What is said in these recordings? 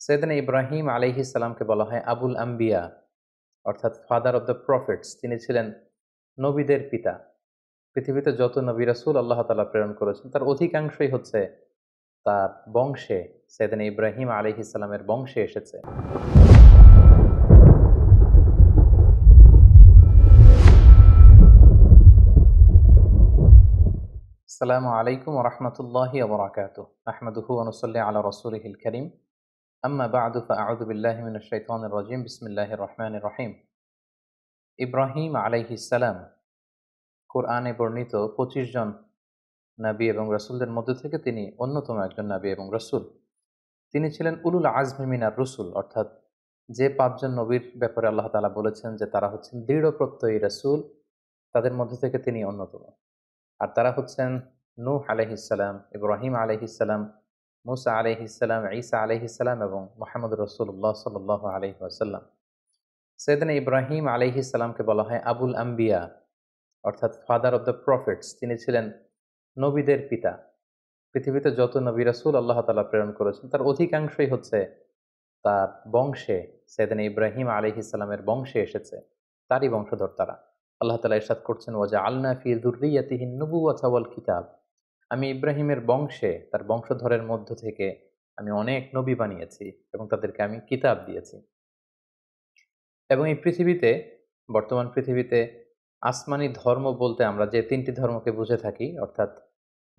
সৈয়দনা ইব্রাহিম আলাইহিস সালামকে বলা হয় আবুল আম্বিয়া, অর্থাৎ ফাদার অব দ্য প্রফেটস। তিনি ছিলেন নবীদের পিতা। পৃথিবীতে যত নবী রাসূল আল্লাহ তাআলা প্রেরণ করেছেন তার অধিকাংশই হচ্ছে তার বংশে, সৈয়দনা ইব্রাহিম আলাইহিস সালামের বংশে এসেছে। আসসালামু আলাইকুম ওয়া রাহমাতুল্লাহি ওয়া বারাকাতুহু। নাহমাদুহু ওয়া নুসাল্লি আলা রাসূলিহিল কারীম। আম্মা বা'দু ফাআউযু বিল্লাহি মিনাশ শাইতানির রাজীম। বিসমিল্লাহির রহমানির রহিম। ইব্রাহিম আলাইহিস সালাম কোরআনে বর্ণিত ২৫ জন নবী এবং রাসূলদের মধ্য থেকে তিনি অন্যতম একজন নবী এবং রাসূল। তিনি ছিলেন উলুল আজমি মিনার রুসুল, অর্থাৎ যে ৫ জন নবীর ব্যাপারে আল্লাহ তাআলা বলেছেন যে তারা হচ্ছেন দৃঢ় প্রত্যয়ী রাসূল, তাদের মধ্য থেকে তিনি অন্যতম। আর তারা হচ্ছেন নূহ আলাইহিস সালাম, ইব্রাহিম আলাইহিস সালাম, মূসা আলাইহিস সালাম, ঈসা আলাইহিস সালাম এবং মুহাম্মদ রাসূলুল্লাহ সাল্লাল্লাহু আলাইহি ওয়াসাল্লাম। সৈয়দনা ইব্রাহিম আলাইহিস সালামকে বলা হয় আবুল আম্বিয়া, অর্থাৎ ফাদার অব দ্য প্রফেটস। তিনি ছিলেন নবীদের পিতা। পৃথিবীতে যত নবী রাসূল আল্লাহ তাআলা প্রেরণ করেছেন তার অধিকাংশই হচ্ছে তার বংশে, সৈয়দনা ইব্রাহিম আলাইহিস সালামের বংশে এসেছে, তারই বংশধর তারা। আল্লাহ তাআলা ইরশাদ করছেন, ওয়াজআলনা ফি যুররিয়্যাতিহিন নুবুওয়াতা ওয়াল কিতাব। আমি ইব্রাহিমের বংশে, তার বংশধরের মধ্য থেকে আমি অনেক নবী বানিয়েছি এবং তাদেরকে আমি কিতাব দিয়েছি। এবং এই পৃথিবীতে, বর্তমান পৃথিবীতে আসমানি ধর্ম বলতে আমরা যে ৩টি ধর্মকে বুঝে থাকি, অর্থাৎ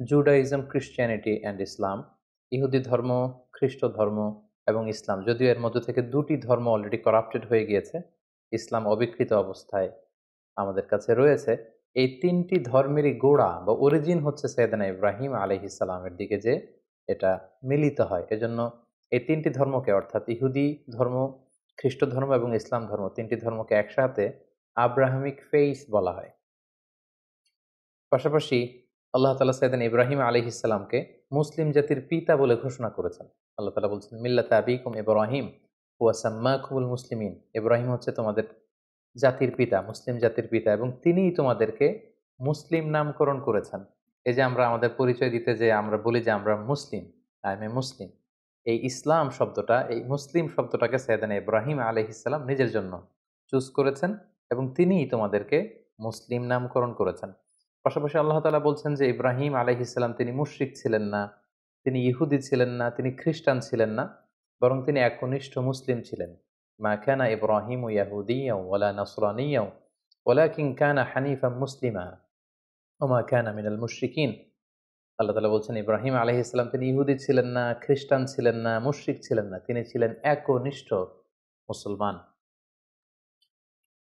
জুডাইজম, ক্রিশ্চিয়ানিটি অ্যান্ড ইসলাম। ইহুদি ধর্ম, খ্রিস্ট ধর্ম এবং ইসলাম, যদিও এর মধ্য থেকে ২টি ধর্ম অলরেডি করাপ্টেড হয়ে গিয়েছে, ইসলাম অবিকৃত অবস্থায় আমাদের কাছে রয়েছে। এই ৩টি ধর্মেরই গোড়া বা অরিজিন হচ্ছে সৈয়দনা ইব্রাহিম আলাইহিস সালামের দিকে যে এটা মিলিত হয়। এজন্য এই ৩টি ধর্মকে, অর্থাৎ ইহুদি ধর্ম, খ্রিস্ট ধর্ম এবং ইসলাম ধর্ম, ৩টি ধর্মকে একসাথে আব্রাহামিক ফেইথ বলা হয়। পাশাপাশি আল্লাহ তাআলা সৈয়দনা ইব্রাহিম আলাইহিস সালামকে মুসলিম জাতির পিতা বলে ঘোষণা করেছেন। আল্লাহ তাআলা বলছেন, মিল্লাতা আবিকুম ইব্রাহিম ওয়া সাম্মাকুমুল মুসলিমিন। ইব্রাহিম হচ্ছে তোমাদের জাতির পিতা, মুসলিম জাতির পিতা, এবং তিনিই তোমাদেরকে মুসলিম নামকরণ করেছেন। এই যে আমরা আমাদের পরিচয় দিতে যে আমরা বলি যে আমরা মুসলিম, আই এম এ মুসলিম, এই ইসলাম শব্দটা, এই মুসলিম শব্দটাকে সৈয়দনা ইব্রাহিম আলাইহিস সালাম নিজের জন্য চুজ করেছেন এবং তিনিই তোমাদেরকে মুসলিম নামকরণ করেছেন। পাশাপাশি আল্লাহ তাআলা বলছেন যে ইব্রাহিম আলাইহিস সালাম তিনি মুশরিক ছিলেন না, তিনি ইহুদি ছিলেন না, তিনি খ্রিস্টান ছিলেন না, বরং তিনি একনিষ্ঠ মুসলিম ছিলেন। মা কানা ইব্রাহিমু ইয়াহুদিয়্যাও ওয়ালা নাসরানিয়্যাও ওয়ালাকিন কানা হানিফাম মুসলিমা ওয়া মা কানা মিনাল মুশরিকিন। আল্লাহ তাআলা বলছেন ইব্রাহিম আলাইহিস সালাম তিনি ইহুদি ছিলেন না, খ্রিস্টান ছিলেন না, মুশরিক ছিলেন না, তিনি ছিলেন একনিষ্ঠ মুসলমান।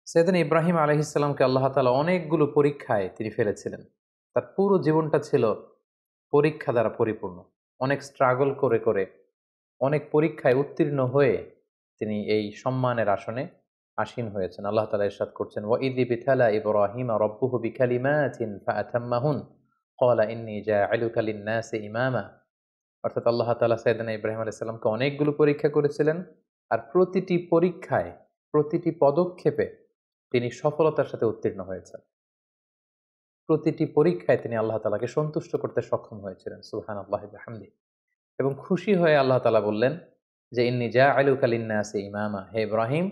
সৈয়দনা ইব্রাহিম আলাইহিস সালামকে আল্লাহ তাআলা অনেকগুলো পরীক্ষায় তিনি ফেলেছিলেন। তার পুরো জীবনটা ছিল পরীক্ষা দ্বারা পরিপূর্ণ। অনেক স্ট্রাগল করে করে, অনেক পরীক্ষায় উত্তীর্ণ হয়ে তিনি এই সম্মানের আসনে আসীন হয়েছেন। আল্লাহ তাআলা ইরশাদ করছেন, ওয়াইয ইবতালা ইব্রাহিমা রাব্বুহু বিকালিমাতিন ফাআতাম্মাহুন ক্বালা ইন্নী জাইলুকা লিন-নাসি ইমামা। অর্থাৎ আল্লাহ তাআলা সাইয়েদনা ইব্রাহিম আলাইহিস সালামকে অনেকগুলো পরীক্ষা করেছিলেন, আর প্রতিটি পরীক্ষায়, প্রতিটি পদক্ষেপে তিনি সফলতার সাথে উত্তীর্ণ হয়েছেন। প্রতিটি পরীক্ষায় তিনি আল্লাহ তাআলাকে সন্তুষ্ট করতে সক্ষম হয়েছিলেন। সুবহানাল্লাহি ওয়া বিহামদিহি। এবং খুশি হয়ে আল্লাহ তাআলা বললেন যে ইন্নী জাইলুকা লিন-নাসি ইমামা, হে ইব্রাহিম,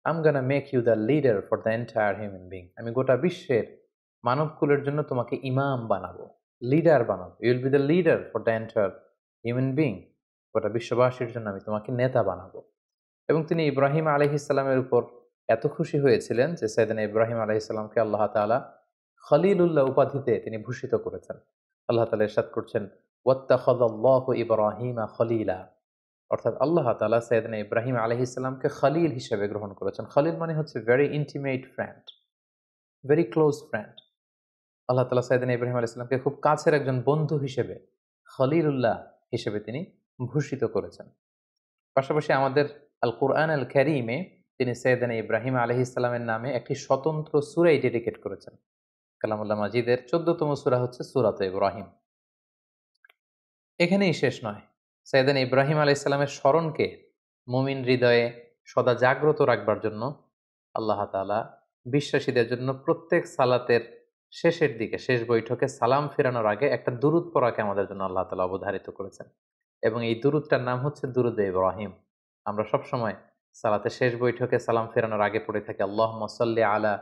I am gonna make you the leader for the entire human being. আমি গোটা বিশ্বের মানবকুলের জন্য তোমাকে ইমাম বানাবো, লিডার বানাবো। You will be the leader for the entire human being. গোটা বিশ্ববাসীর জন্য আমি তোমাকে নেতা বানাবো। এবং তিনি ইব্রাহিম আলাইহিস সালামের উপর এত খুশি হয়েছিলেন যে সাইয়েদনা ইব্রাহিম আলাইহিস সালামকে আল্লাহ তাআলা খলিলুল্লাহ উপাধিতে তিনি ভূষিত করেছেন। আল্লাহ তাআলা ইরশাদ করছেন, ওয়াত্তাখাযাল্লাহু ইব্রাহিমা খলিলা। অর্থাৎ আল্লাহ তাআলা সাইয়েদনা ইব্রাহিম আলাইহিস সালামকে খলিল হিসেবে গ্রহণ করেছেন। খলিল মানে হচ্ছে very intimate friend, very close friend. আল্লাহ তাআলা সাইয়েদনা ইব্রাহিম আলাইহিস সালামকে খুব কাছের একজন বন্ধু হিসেবে, খলিলুল্লাহ হিসেবে তিনি ভূষিত করেছেন। পাশাপাশি আমাদের আল কুরআন আল কারীমে তিনি সাইয়েদনা ইব্রাহিম আলাইহিস সালামের নামে একটি স্বতন্ত্র সূরাই ডেডিকেট করেছেন। কালামুল্লাহ মাজিদের ১৪তম সূরা হচ্ছে সূরাতুল ইব্রাহিম। এখানেই শেষ নয়। সাইয়েদনা ইব্রাহিম আলাইহিস সালামের স্মরণকে মুমিন হৃদয়ে সদা জাগ্রত রাখবার জন্য আল্লাহ তাআলা বিশ্বাসীদের জন্য প্রত্যেক সালাতের শেষের দিকে, শেষ বৈঠকে সালাম ফেরানোর আগে একটা দুরূদ পড়াকে আমাদের জন্য আল্লাহ তাআলা অবধারিত করেছেন। এবং এই দুরূদটার নাম হচ্ছে দুরূদে ইব্রাহিম। আমরা সবসময় সালাতে শেষ বৈঠকে সালাম ফেরানোর আগে পড়ে থাকি আল্লাহুম্মা সাল্লি আলা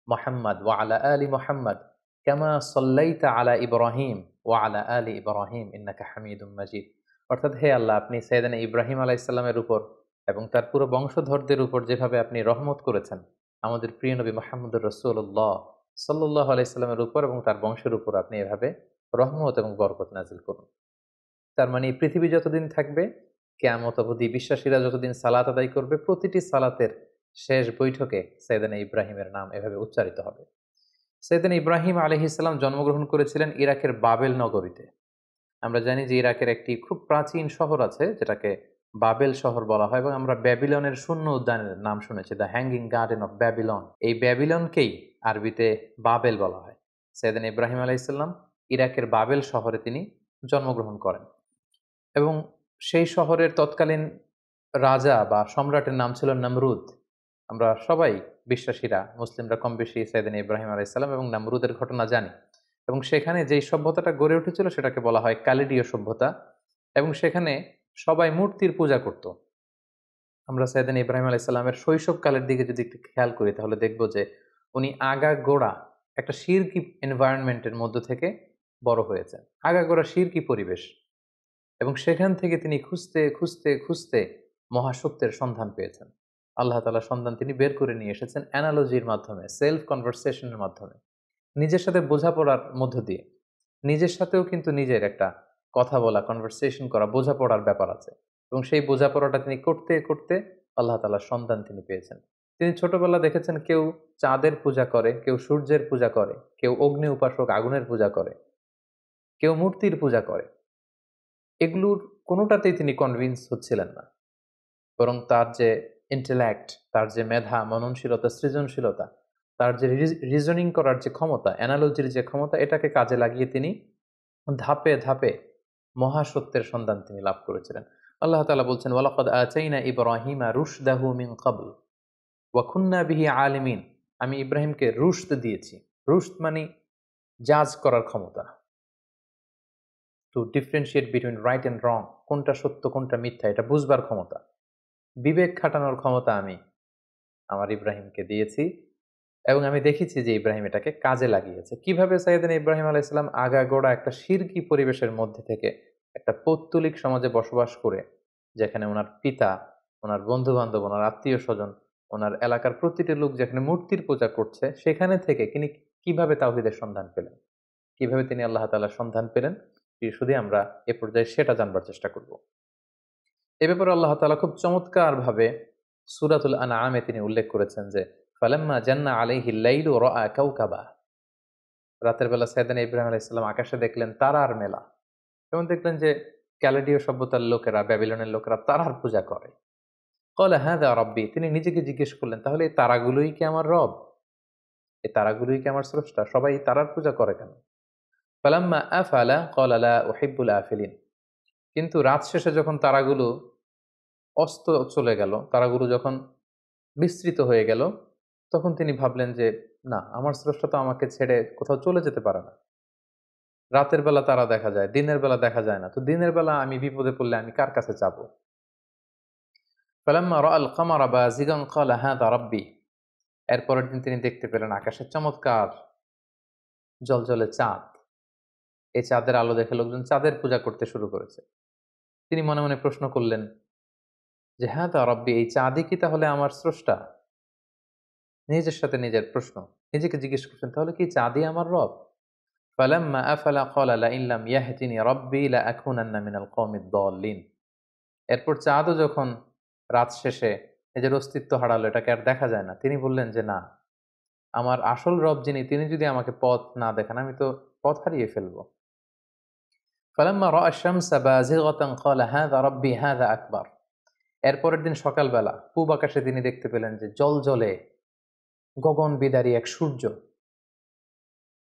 মুহাম্মাদ ওয়া আলা আলি মুহাম্মাদ কামা সাল্লাইতা আলা ইব্রাহিম ওয়া আলা আলি ইব্রাহিম ইন্নাকা হামিদুম মাজিদ। অর্থাৎ হে আল্লাহ, আপনি সাইয়েদানা ইব্রাহিম আলাইহিস সালামের উপর এবং তার পুরো বংশধরদের উপর যেভাবে আপনি রহমত করেছেন, আমাদের প্রিয় নবী মুহাম্মদুর রাসূলুল্লাহ সাল্লাল্লাহু আলাইহি সাল্লামের উপর এবং তার বংশের উপর আপনি এভাবে রহমত এবং বরকত নাজিল করুন। তার মানে এই পৃথিবী যতদিন থাকবে, কিয়ামত অবধি বিশ্বাসীরা যতদিন সালাত আদায় করবে, প্রতিটি সালাতের শেষ বৈঠকে সাইয়েদানা ইব্রাহিমের নাম এভাবে উচ্চারিত হবে। সাইয়েদানা ইব্রাহিম আলাইহিস সালাম জন্মগ্রহণ করেছিলেন ইরাকের বাবেল নগরীতে। আমরা জানি যে ইরাকের একটি খুব প্রাচীন শহর আছে যেটাকে বাবেল শহর বলা হয়, এবং আমরা ব্যাবিলনের শূন্য উদ্যানের নাম শুনেছি, the hanging garden of Babylon. এই ব্যাবিলনকেই আরবিতে বাবেল বলা হয়। সাইয়েদানা ইব্রাহিম আলাইহিস সালাম ইরাকের বাবেল শহরে তিনি জন্মগ্রহণ করেন, এবং সেই শহরের তৎকালীন রাজা বা সম্রাটের নাম ছিল নমরুদ। আমরা সবাই বিশ্বাসীরা, মুসলিমরা কম বেশি সাইয়েদানা ইব্রাহিম আলাইহিস সালাম এবং নমরুদের ঘটনা জানি, এবং সেখানে যেই সভ্যতাটা গড়ে উঠেছিল সেটাকে বলা হয় কালিডীয় সভ্যতা, এবং সেখানে সবাই মূর্তির পূজা করত। আমরা সাইয়েদানা ইব্রাহিম আলাইহিস সালামের শৈশবকালের দিকে যদি একটু খেয়াল করি তাহলে দেখব যে উনি আগাগোড়া একটা শিরকি এনভায়রনমেন্টের মধ্য থেকে বড় হয়েছেন, আগাগোড়া শিরকি পরিবেশ, এবং সেখান থেকে তিনি খুঁজতে খুঁজতে খুঁজতে মহাসত্যের সন্ধান পেয়েছেন। আল্লাহ তাআলার সন্ধান তিনি বের করে নিয়ে এসেছেন অ্যানালজির মাধ্যমে, সেলফ কনভারসেশনের মাধ্যমে, নিজের সাথে বোঝাপড়ার মধ্য দিয়ে। নিজের সাথেও কিন্তু নিজের একটা কথা বলা, কনভারসেশন করা, বোঝাপড়ার ব্যাপার আছে, এবং সেই বোঝাপড়াটা তিনি করতে করতে আল্লাহ তাআলার সন্ধান তিনি পেয়েছেন। তিনি ছোটবেলা দেখেছেন কেউ চাঁদের পূজা করে, কেউ সূর্যের পূজা করে, কেউ অগ্নি উপাসক আগুনের পূজা করে, কেউ মূর্তির পূজা করে। এগুলোর কোনোটাতেই তিনি কনভিন্স হচ্ছিলেন না, বরং তার যে ইন্টেলেক্ট, তার যে মেধা, মননশীলতা, সৃজনশীলতা, তার যে রিজনিং করার যে ক্ষমতা, অ্যানালজির যে ক্ষমতা, এটাকে কাজে লাগিয়ে তিনি ধাপে ধাপে মহাসত্যের সন্ধান তিনি লাভ করেছিলেন। আল্লাহ তাআলা বলছেন, ওয়ালাকাদ আতাইনা ইব্রাহিমা রুশদাহু মিন ক্বাবল ওয়া কুন্না বিহি আলিমিন। আমি ইব্রাহিমকে রুশদ দিয়েছি। রুশদ মানে জাজ করার ক্ষমতা, to differentiate between right and wrong, কোনটা সত্য কোনটা মিথ্যা এটা বুঝবার ক্ষমতা, বিবেক খাটানোর ক্ষমতা আমি আমার ইব্রাহিমকে দিয়েছি, এবং আমি দেখেছি যে ইব্রাহিম এটাকে কাজে লাগিয়েছে। কিভাবে সাইয়েদনা ইব্রাহিম আলাইহিস সালাম আগাগোড়া একটা শিরকি পরিবেশের মধ্যে থেকে একটা পৌত্তলিক সমাজে বসবাস করে, যেখানে ওনার পিতা, ওনার বন্ধু-বান্ধব, ওনার আত্মীয়-স্বজন, ওনার এলাকার প্রতিটি লোক যেখানে মূর্তির পূজা করছে, সেখানে থেকে তিনি কিভাবে তাওহীদের সন্ধান পেলেন, কিভাবে তিনি আল্লাহ তাআলার সন্ধান পেলেন, শুধু আমরা এ পর্যায়ে সেটা জানবার চেষ্টা করব। এ ব্যাপারে আল্লাহ তাআলা খুব চমৎকারভাবে সূরাতুল আনআমে তিনি উল্লেখ করেছেন যে ফালাম্মা জান্না আলাইহিল লাইলু রাআ কাওকাবা। রাতের বেলা সাইয়েদনা ইব্রাহিম আলাইহিস সালাম আকাশে দেখলেন তারার মেলা, এবং দেখলেন যে ক্যালেডীয় সভ্যতার লোকেরা, ব্যাবিলনের লোকেরা তারার পূজা করে। ক্বালা হাযা রাব্বী, তিনি নিজেকে জিজ্ঞেস করলেন, তাহলে এই তারাগুলোই কি আমার রব? এই তারাগুলোই কি আমার স্রষ্টা? সবাই এই তারার পূজা করে কেন? ফালাম্মা আফালা ক্বালা লা উহিব্বুল আফিলিন। কিন্তু রাত শেষে যখন তারাগুলো অস্ত চলে গেল, তারাগুলো যখন বিস্তৃত হয়ে গেল, তখন তিনি ভাবলেন যে না, আমার স্রষ্টা তো আমাকে ছেড়ে কোথাও চলে যেতে পারে না। রাতের বেলা তারা দেখা যায়, দিনের বেলা দেখা যায় না, তো দিনের বেলা আমি বিপদে পড়লে আমি কার কাছে যাব? ফালাম্মা রাআল কামারা বাযিগান ক্বালা হাযা রাব্বী। এরপরের দিন তিনি দেখতে পেলেন আকাশে চমৎকার জ্বলজ্বলে চাঁদ। এই চাঁদের আলো দেখে লোকজন চাঁদের পূজা করতে শুরু করেছে। তিনি মনে মনে প্রশ্ন করলেন যে হাযা রাব্বী, এই চাঁদই কি তাহলে আমার স্রষ্টা? নিজের সাথে নিজের প্রশ্ন, নিজেকে জিজ্ঞেস করছেন, তাহলে কি চাঁদই আমার রব? ফালাম্মা আফালা ক্বালা লাইন লাম ইয়াহদিনি রাব্বী লাআকুনান্না মিনাল কওমিদ দাল্লিন। এরপর চাঁদও যখন রাত শেষে নিজের অস্তিত্ব হারালো, এটাকে আর দেখা যায় না, তিনি বললেন যে না, আমার আসল রব যিনি, তিনি যদি আমাকে পথ না দেখান, আমি তো পথ হারিয়ে ফেলবো। ফালাম্মা রাআ আশ-শামসা বাযিগাতান ক্বালা হাযা রাব্বী হাযা আকবার। এরপরের দিন সকালবেলা পূব আকাশে তিনি দেখতে পেলেন যে জ্বলজ্বলে গগন বিদারী এক সূর্য।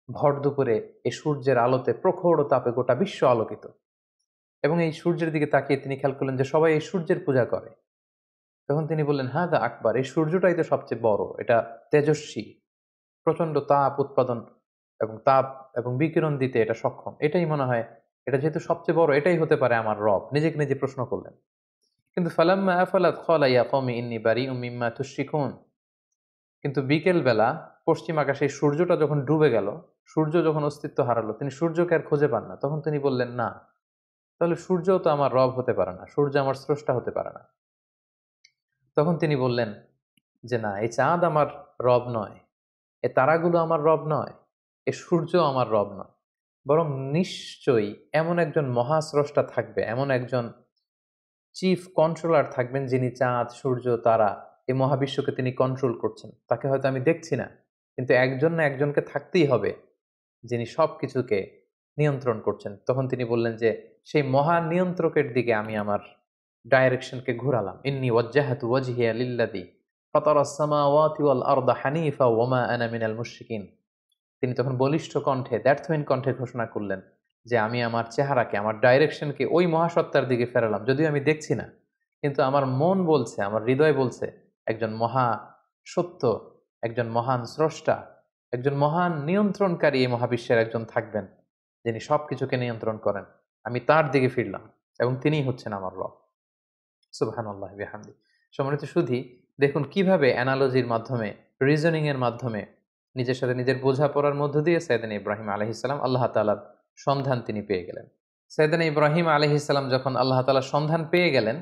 ভর দুপুরে এই সূর্যের আলোতে প্রখর তাপে গোটা বিশ্ব আলোকিত, এবং এই সূর্যের দিকে তাকিয়ে তিনি খেয়াল করলেন যে সবাই এই সূর্যের পূজা করে। তখন তিনি বললেন হাযা আকবার, এই সূর্যটাই তো সবচেয়ে বড়, এটা তেজস্বী, প্রচন্ড তাপ উৎপাদন এবং তাপ এবং বিকিরণ দিতে এটা সক্ষম, এটাই মনে হয়, এটা যেহেতু সবচেয়ে বড়, এটাই হতে পারে আমার রব। নিজেকে নিজে প্রশ্ন করলেন। কিন্তু ফালাম্মা আফালাত ক্বালা ইয়া কওমি ইন্নী বারিউম মিম্মা তুশরিকুন। কিন্তু বিকেলবেলা পশ্চিম আকাশে সূর্যটা যখন ডুবে গেল, সূর্য যখন অস্তিত্ব হারালো, তিনি সূর্যকে আর খুঁজে পান না। তখন তিনি বললেন, না, তাহলে সূর্যও তো আমার রব হতে পারে না, সূর্য আমার স্রষ্টা হতে পারে না। তখন তিনি বললেন যে, না, এই চাঁদ আমার রব নয়, এ তারাগুলো আমার রব নয়, এ সূর্য আমার রব নয়, বরং নিশ্চয়ই এমন একজন মহাস্রষ্টা থাকবে, এমন একজন চিফ কন্ট্রোলার থাকবেন, যিনি চাঁদ, সূর্য, তারা, এই মহাবিশ্বকে তিনি কন্ট্রোল করছেন। তাকে হয়তো আমি দেখছি না, কিন্তু একজন না একজনকে থাকতেই হবে যিনি সবকিছুকে নিয়ন্ত্রণ করছেন। তখন তিনি বললেন যে, সেই মহান নিয়ন্ত্রকের দিকে আমি আমার ডাইরেকশনকে ঘোরালাম। ইন্নী ওয়াজ্জাহাতু ওয়াজহিয়া লিল্লাযী ফাতারাস সামাওয়াতি ওয়াল আরদা হানিফা ওয়া মা আনা মিনাল মুশরিকিন। তিনি তখন বলিষ্ঠ কণ্ঠে, দ্ব্যর্থহীন কণ্ঠে ঘোষণা করলেন যে, আমি আমার চেহারাকে, আমার ডাইরেকশনকে ওই মহাসত্তার দিকে ফেরালাম। যদিও আমি দেখছি না, কিন্তু আমার মন বলছে, আমার হৃদয় বলছে, একজন মহা সত্য, একজন মহান স্রষ্টা, একজন মহান নিয়ন্ত্রণকারী এই মহাবিশ্বের একজন থাকবেন, যিনি সবকিছুকে নিয়ন্ত্রণ করেন। আমি তার দিকে ফিরলাম এবং তিনিই হচ্ছেন আমার রব। সুবহানাল্লাহ বিহামদি। সম্মানিত সুধী, দেখুন কিভাবে অ্যানালজির মাধ্যমে, রিজনিং এর মাধ্যমে, নিজের সাথে নিজের বোঝাপড়ার মধ্য দিয়ে সাইয়েদনা ইব্রাহিম আলাইহিস সালাম আল্লাহ তাআলার সন্ধান তিনি পেয়ে গেলেন। সাইয়েদনা ইব্রাহিম আলাইহিস সালাম যখন আল্লাহ তাআলার সন্ধান পেয়ে গেলেন,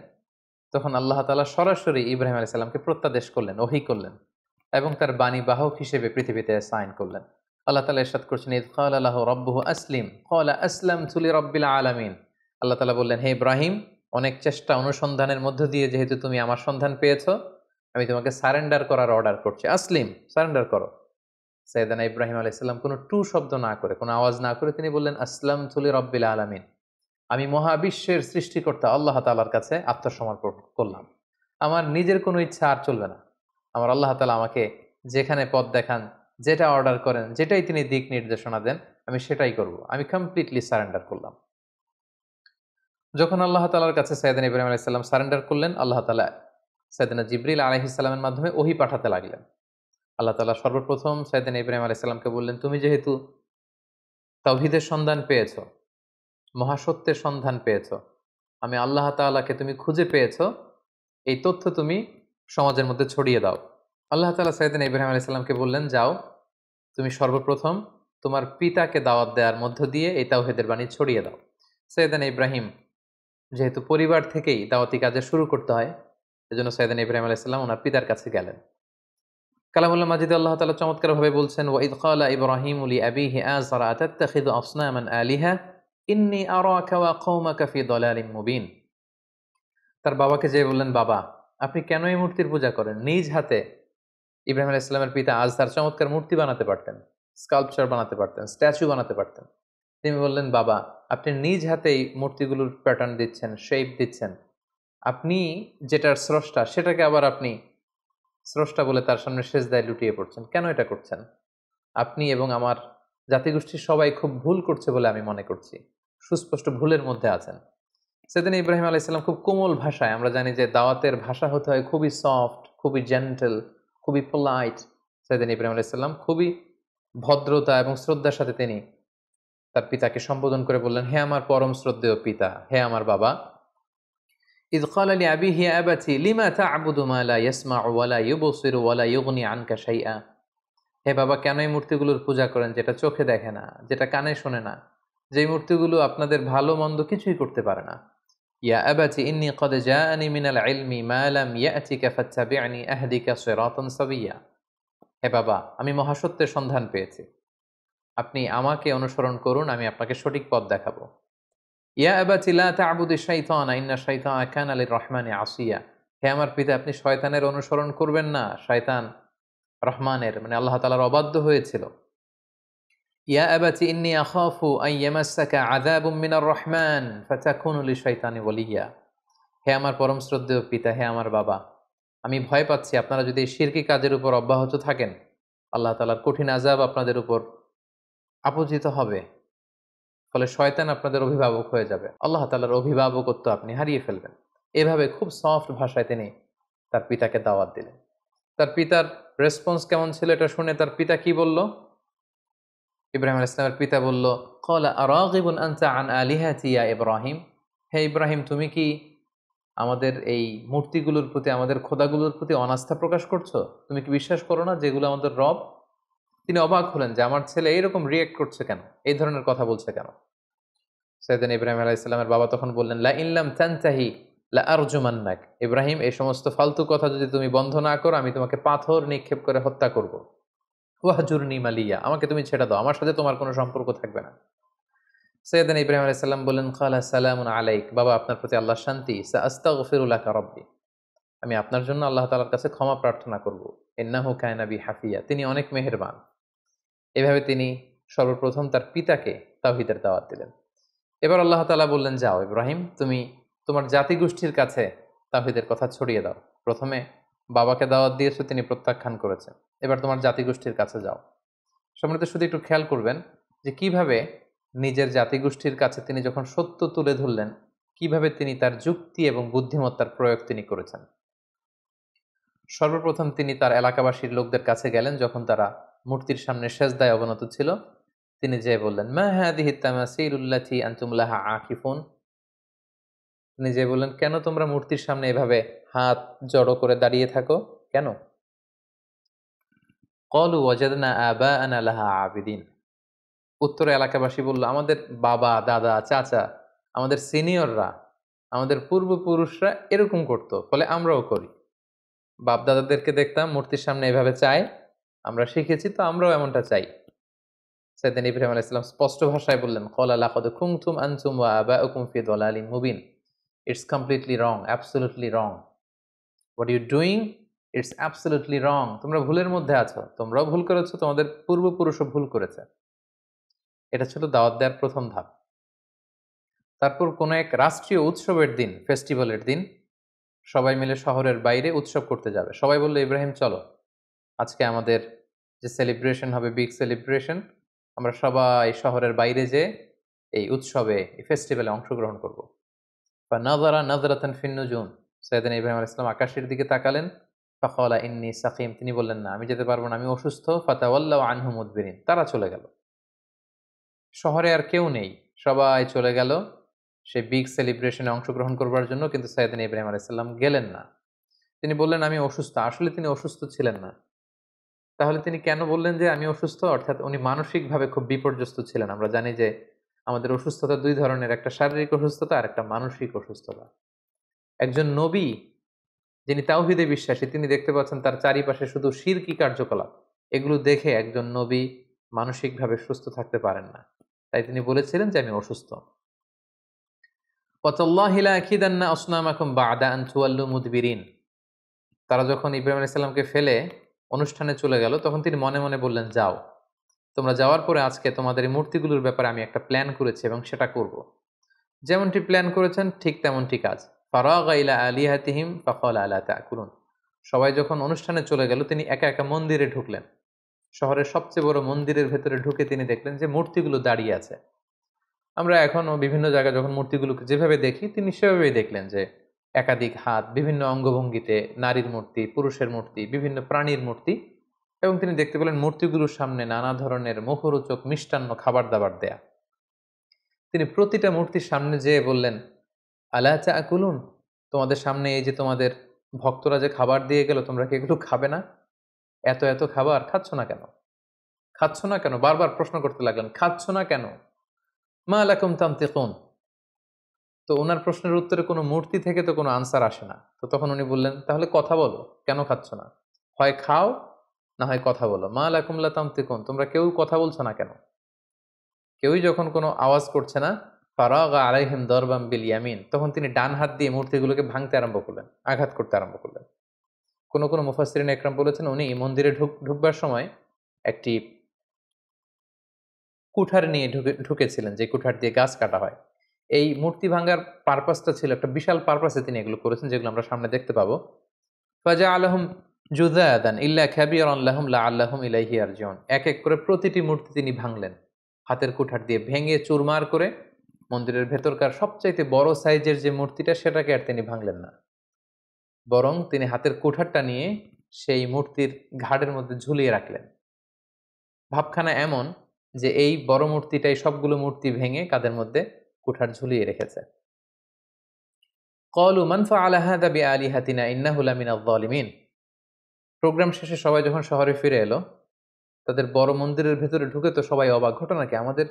তখন আল্লাহ তাআলা সরাসরি ইব্রাহিম আলাইহিস সালামকে প্রত্যাদেশ করলেন, ওহী করলেন এবং তার বাণী বাহক হিসেবে পৃথিবীতে সাইন করলেন। আল্লাহ তাআলা ইরশাদ করছেন, ইয ক্বালা লাহু রাব্বুহু আসলিম ক্বালা আসলামতু লিরাব্বিল আলামিন। আল্লাহ তাআলা বললেন, হে ইব্রাহিম, অনেক চেষ্টা অনুসন্ধানের মধ্য দিয়ে যেহেতু তুমি আমার সন্ধান পেয়েছো, আমি তোমাকে সারেন্ডার করার অর্ডার করছি। আসলিম, সারেন্ডার করো। সাইয়েদনা ইব্রাহিম আলাইহিস সালাম কোনো টু শব্দ না করে, কোনো আওয়াজ না করে তিনি বললেন, আসলামতু লিরাব্বিল আলামিন। আমি মহাবিশ্বের সৃষ্টিকর্তা আল্লাহ তাআলার কাছে আত্মসমর্পণ করলাম। আমার নিজের কোনো ইচ্ছা আর চলবে না। আমার আল্লাহ তাআলা আমাকে যেখানে পথ দেখান, যেটা অর্ডার করেন, যেটাই তিনি দিক নির্দেশনা দেন, আমি সেটাই করব। আমি কমপ্লিটলি সারেন্ডার করলাম। যখন আল্লাহ তাআলার কাছে সাইয়েদনা ইব্রাহিম আলাইহিস সালাম সারেন্ডার করলেন, আল্লাহ তাআলা সাইয়েদনা জিবরিল আলাইহিস সালামের মাধ্যমে ওহী পাঠাতে লাগলেন। আল্লাহ তাআলা সর্বপ্রথম সাইয়েদনা ইব্রাহিম আলাইহিস সালামকে বললেন, তুমি যেহেতু তাওহীদের সন্ধান পেয়েছো, মহাসত্যের সন্ধান পেয়েছো, আমি আল্লাহ তাআলাকে তুমি খুঁজে পেয়েছো, এই তথ্য তুমি সমাজের মধ্যে ছড়িয়ে দাও। আল্লাহ তাআলা সাইয়েদনা ইব্রাহিম আলাইহিস সালামকে বললেন, যাও, তুমি সর্বপ্রথম তোমার পিতাকে দাওয়াত দেওয়ার মধ্য দিয়ে এই তাওহীদের বাণী ছড়িয়ে দাও। সাইয়েদনা ইব্রাহিম যেহেতু পরিবার থেকেই দাওয়াতি কাজে শুরু করতে হয়, এজন্য সাইয়েদনা ইব্রাহিম আলাইহিস সালাম ওনার পিতার কাছে গেলেন। কালামুল্লাহ মাজিদে আল্লাহ তাআলা চমৎকারভাবে বলছেন, ওয়া ইয ক্বালা ইব্রাহিমু লিআবিহি আযরা আতাত্তাখিযু আসনামান আলিহা ইন্নী আরাকা ওয়া কওমাকা ফি দালালিম মুবিন। তার বাবাকে যেয়ে বললেন, বাবা, আপনি কেন এই মূর্তির পূজা করেন? নিজ হাতে ইব্রাহিম আলাইহিস সালামের পিতা আযর চমৎকার মূর্তি বানাতে পারতেন, স্কাল্পচার বানাতে পারতেন, স্ট্যাচু বানাতে পারতেন। তিনি বললেন, বাবা, আপনি নিজ হাতেই মূর্তিগুলোর প্যাটার্ন দিচ্ছেন, শেপ দিচ্ছেন। আপনি যেটার স্রষ্টা, সেটাকে আবার আপনি স্রষ্টা বলে তার সামনে সেজদায় লুটিয়ে পড়ছেন। কেন এটা করছেন? আপনি এবং আমার জাতিগোষ্ঠীর সবাই খুব ভুল করছে বলে আমি মনে করছি। সুস্পষ্ট ভুলের মধ্যে আছেন। সেদিন ইব্রাহিম আলাইহিস সালাম খুব কোমল ভাষায়, আমরা জানি যে দাওয়াতের ভাষা হতে হয় খুবই সফট, খুবই জেন্টল, খুবই পোলাইট। সেদিন ইব্রাহিম আলাইহিস সালাম খুবই ভদ্রতা এবং শ্রদ্ধার সাথে তিনি তার পিতাকে সম্বোধন করে বললেন, হে আমার পরম শ্রদ্ধেয় পিতা, হে আমার বাবা। ইয ক্বালা লিআবিহি ইয়া আবাতি লিমা তা'বুদু মা লা ইয়াসমা'ু ওয়া লা ইউবসিরু ওয়া লা ইউগনি আনকা শাইআ। হে বাবা, কেন এই মূর্তিগুলোর পূজা করেন যেটা চোখে দেখে না, যেটা কানে শোনে না, যেই মূর্তিগুলো আপনাদের ভালো মন্দ কিছুই করতে পারে না। ইয়া আবাতি ইন্নী ক্বাদ জাআনি মিনাল ইলমি মা লাম ইয়া'তিকা ফাত্তাবি'নি আহদিকা সিরাতান সাবিয়্যা। হে বাবা, আমি মহাসত্যের সন্ধান পেয়েছি, আপনি আমাকে অনুসরণ করুন, আমি আপনাকে সঠিক পথ দেখাবো। ইয়া আবাতি লা তা'বুদিশ শাইতানা ইন্নাশ শাইতানা কানা লির-রহমানি আসিয়া। হে আমার পিতা, আপনি শয়তানের অনুসরণ করবেন না, শয়তান রহমানের মানে আল্লাহ তাআলার অবাধ্য হয়েছিল। ইয়া আবাতি ইন্নী আখাফু আন ইয়ামাসসাকা আযাবুম মিনার রহমান ফাতাকুনু লিশ-শাইতানি ওয়ালিয়্যা। হে আমার পরম শ্রদ্ধেয় পিতা, হে আমার বাবা, আমি ভয় পাচ্ছি আপনারা যদি এই শিরকি কাজের উপর অব্যাহত থাকেন, আল্লাহ তাআলার কঠিন আযাব আপনাদের উপর আপতিত হবে। ফলে শয়তান আপনাদের অভিভাবক হয়ে যাবে। আল্লাহ তাআলার অভিভাবকত্ব আপনি হারিয়ে ফেলবেন। এভাবে খুব সফট ভাষায় তিনি তার পিতাকে দাওয়াত দিলেন। তার পিতার রেসপন্স কেমন ছিল এটা শুনে তার পিতা কি বলল? ইব্রাহিম আলাইহিস সালামের পিতা বলল, ক্বালা আরাগিবুন আনতা আন আলিহাতি ইয়া ইব্রাহিম। হে ইব্রাহিম, তুমি কি আমাদের এই মূর্তিগুলোর প্রতি, আমাদের খোদাগুলোর প্রতি অনাস্থা প্রকাশ করছো? তুমি কি বিশ্বাস করো না যেগুলো আমাদের রব? তিনি অবাক হলেন যে আমার ছেলে এইরকম রিয়েক্ট করছে কেন, এই ধরনের কথা বলছে কেন। সাইয়েদনা ইব্রাহিম আলাইহিস সালামের বাবা তখন বললেন, লা ইল্লাম তানতাহি লা আরজুমান্নাক। ইব্রাহিম, এই সমস্ত ফালতু কথা যদি তুমি বন্ধ না করো, আমি তোমাকে পাথর নিক্ষেপ করে হত্যা করব। ওয়াহজুরনি মালিয়া, আমাকে তুমি ছেড়ে দাও, আমার সাথে তোমার কোনো সম্পর্ক থাকবে না। সাইয়েদনা ইব্রাহিম আলাইহিস সালাম বললেন, ক্বালা সালামুন আলাইক, বাবা আপনার প্রতি আল্লাহর শান্তি। সাআস্তাগফিরু লাকা রাব্বি, আমি আপনার জন্য আল্লাহ তাআলার কাছে ক্ষমা প্রার্থনা করব। ইন্নাহু কানা বি হাফিয়া, তিনি অনেক মেহেরবান। এভাবে তিনি সর্বপ্রথম তার পিতাকে তাওহীদের দাওয়াত দিলেন। এবার আল্লাহ তাআলা বললেন, যাও ইব্রাহিম, তুমি তোমার জাতিগোষ্ঠীর কাছে তাওহীদের কথা ছড়িয়ে দাও। প্রথমে বাবাকে দাওয়াত দিয়েছো, তিনি প্রত্যাখ্যান করেছেন, এবার তোমার জাতিগোষ্ঠীর কাছে যাও। সম্মানিত, শুধু একটু খেয়াল করবেন যে কিভাবে নিজের জাতিগোষ্ঠীর কাছে তিনি যখন সত্য তুলে ধরলেন, কিভাবে তিনি তার যুক্তি এবং বুদ্ধিমত্তার প্রয়োগ তিনি করেছেন। সর্বপ্রথম তিনি তার এলাকাবাসীর লোকদের কাছে গেলেন যখন তারা মূর্তির সামনে সেজদায় অবনত ছিল। তিনি যেয়ে বললেন, মা হাদিহি তামাসিলুল্লাতি আনতুম লাহা আকিফুন, তিনি যেয়ে বললেন, কেন তোমরা মূর্তির সামনে এভাবে হাত জড়ো করে দাঁড়িয়ে থাকো কেন? ক্বালু ওয়াজাদনা আবাআনা লাহা আবিদিন, উত্তরে এলাকাবাসী বলল, আমাদের বাবা, দাদা, চাচা, আমাদের সিনিয়ররা, আমাদের পূর্বপুরুষরা এরকম করতো, ফলে আমরাও করি। বাপ দাদাদেরকে দেখতাম মূর্তির সামনে এভাবে চায়, আমরা শিখেছি, তো আমরাও এমনটা চাই। সাইয়েদনা ইব্রাহিম আলাইহিস সালাম স্পষ্ট ভাষায় বললেন, ক্বালা লাকাদ কুনতুম আনতুম ওয়া আবাউকুম ফি দালালিন মুবিন, it's completely wrong, absolutely wrong. What you doing, it's absolutely wrong. তোমরা ভুলের মধ্যে আছো, তোমরাও ভুল করেছো, তোমাদের পূর্বপুরুষও ভুল করেছে। এটা ছিল দাওয়াত দেওয়ার প্রথম ধাপ। তারপর কোনো এক রাষ্ট্রীয় উৎসবের দিন, ফেস্টিভ্যালের দিন, সবাই মিলে শহরের বাইরে উৎসব করতে যাবে। সবাই বলল, ইব্রাহিম চলো, আজকে আমাদের যে সেলিব্রেশন হবে, বিগ সেলিব্রেশন, আমরা সবাই শহরের বাইরে যেয়ে এই উৎসবে, এই ফেস্টিভ্যালে অংশগ্রহণ করব। বা নাযারা নাযরাতান ফিন নুজুম, সাইয়েদনা ইব্রাহিম আলাইহিস সালাম আকাশের দিকে তাকালেন। ফাকালা ইন্নী সাকিম, তিনি বললেন, না আমি যেতে পারবো না, আমি অসুস্থ। ফাতাওয়াল্লাউ আনহু মুদবিরিন, তারা চলে গেল। শহরে আর কেউ নেই, সবাই চলে গেল সেই বিগ সেলিব্রেশনে অংশগ্রহণ করবার জন্য, কিন্তু সাইয়েদনা ইব্রাহিম আলাইহিস সালাম গেলেন না। তিনি বললেন, আমি অসুস্থ। আসলে তিনি অসুস্থ ছিলেন না। তাহলে তিনি কেন বললেন যে আমি অসুস্থ? অর্থাৎ উনি মানসিকভাবে খুব বিপর্যস্ত ছিলেন। আমরা জানি যে আমাদের অসুস্থতা দুই ধরনের, একটা শারীরিক অসুস্থতা আর একটা মানসিক অসুস্থতা। একজন নবী যিনি তাওহীদে বিশ্বাসী, তিনি দেখতে পাচ্ছেন তার চারিপাশে শুধু শিরকি কার্যকলাপ। এগুলো দেখে একজন নবী মানসিকভাবে সুস্থ থাকতে পারেন না। তাই তিনি বলেছিলেন যে আমি অসুস্থ। ওয়াতাল্লাহি লা আকিদান্না আসনামাকুম বা'দা আন তুওয়াল্লু মুদবিরিন, তারা যখন ইব্রাহিম আলাইহিস সালামকে ফেলে অনুষ্ঠানে চলে গেল, তখন তিনি মনে মনে বললেন, যাও, তোমরা যাওয়ার পরে আজকে তোমাদের এই মূর্তিগুলোর ব্যাপারে আমি একটা প্ল্যান করেছি এবং সেটা করব। যেমনটি প্ল্যান করেছেন ঠিক তেমনটি কাজ। ফারাগা ইলা আলিহাতিহিম ফাকালা আলা তাকুলুন, সবাই যখন অনুষ্ঠানে চলে গেল, তিনি একা একা মন্দিরে ঢুকলেন। শহরের সবচেয়ে বড় মন্দিরের ভেতরে ঢুকে তিনি দেখলেন যে মূর্তিগুলো দাঁড়িয়ে আছে। আমরা এখনো বিভিন্ন জায়গায় যখন মূর্তিগুলোকে যেভাবে দেখি, তিনি সেভাবেই দেখলেন যে একাধিক হাত, বিভিন্ন অঙ্গভঙ্গিতে, নারীর মূর্তি, পুরুষের মূর্তি, বিভিন্ন প্রাণীর মূর্তি, এবং তিনি দেখতে পেলেন মূর্তিগুলোর সামনে নানা ধরনের মুখরোচক মিষ্টান্ন খাবার দাবার দেয়া। তিনি প্রতিটা মূর্তির সামনে যেয়ে বললেন, আলা তাকুলুন, তোমাদের সামনে এই যে তোমাদের ভক্তরা যে খাবার দিয়ে গেল, তোমরা কি এগুলো খাবে না? এত এত খাবার খাচ্ছ না কেন? খাচ্ছ না কেন? বারবার প্রশ্ন করতে লাগলেন, খাচ্ছ না কেন? মা লাকুম তানতিকুন। তো ওনার প্রশ্নের উত্তরে কোনো মূর্তি থেকে তো কোনো আনসার আসে না। তো তখন উনি বললেন, তাহলে কথা বলো, কেন খাচ্ছ না? হয় খাও, না হয় কথা বলো। মা লাকুম লা তানতিকুন, তোমরা কেউ কথা বলছো না কেন? কেউই যখন কোনো আওয়াজ করছে না, ফারাগা আলাইহিম দরবাম বিল ইয়ামিন, তখন তিনি ডান হাত দিয়ে মূর্তিগুলোকে ভাঙতে আরম্ভ করলেন, আঘাত করতে আরম্ভ করলেন। কোনো মুফাসসিরিন একরাম বলেছেন, উনি মন্দিরে ঢুকবার সময় একটি কুঠার নিয়ে ঢুকেছিলেন, যে কুঠার দিয়ে গাছ কাটা হয়। এই মূর্তি ভাঙার পারপাসটা ছিল একটা বিশাল পারপাসে তিনি এগুলো করেছেন, যেগুলো আমরা সামনে দেখতে পাবো। ফাজআলাহুম জুযাদান ইল্লা কাবীরান লাহুম লাআল্লাহুম ইলাইহি ইয়ারজিউন, এক এক করে প্রতিটি মূর্তি তিনি ভাঙলেন, হাতের কুঠার দিয়ে ভেঙে চুরমার করে। মন্দিরের ভেতরকার সবচাইতে বড় সাইজের যে মূর্তিটা, সেটাকে আর তিনি ভাঙলেন না, বরং তিনি হাতের কুঠারটা নিয়ে সেই মূর্তির ঘাড়ের মধ্যে ঝুলিয়ে রাখলেন। ভাবখানা এমন যে এই বড় মূর্তিটাই সবগুলো মূর্তি ভেঙে কাঁধের মধ্যে কুঠার ঝুলিয়ে রেখেছে। ক্বালু মান ফাআলা হাযা বিআলিহাতিনা ইন্নাহু লামিনায যালিমিন। প্রোগ্রাম শেষে সবাই যখন শহরে ফিরে এলো, তাদের বড় মন্দিরের ভেতরে ঢুকে তো সবাই অবাক, ঘটনা কি? আমাদের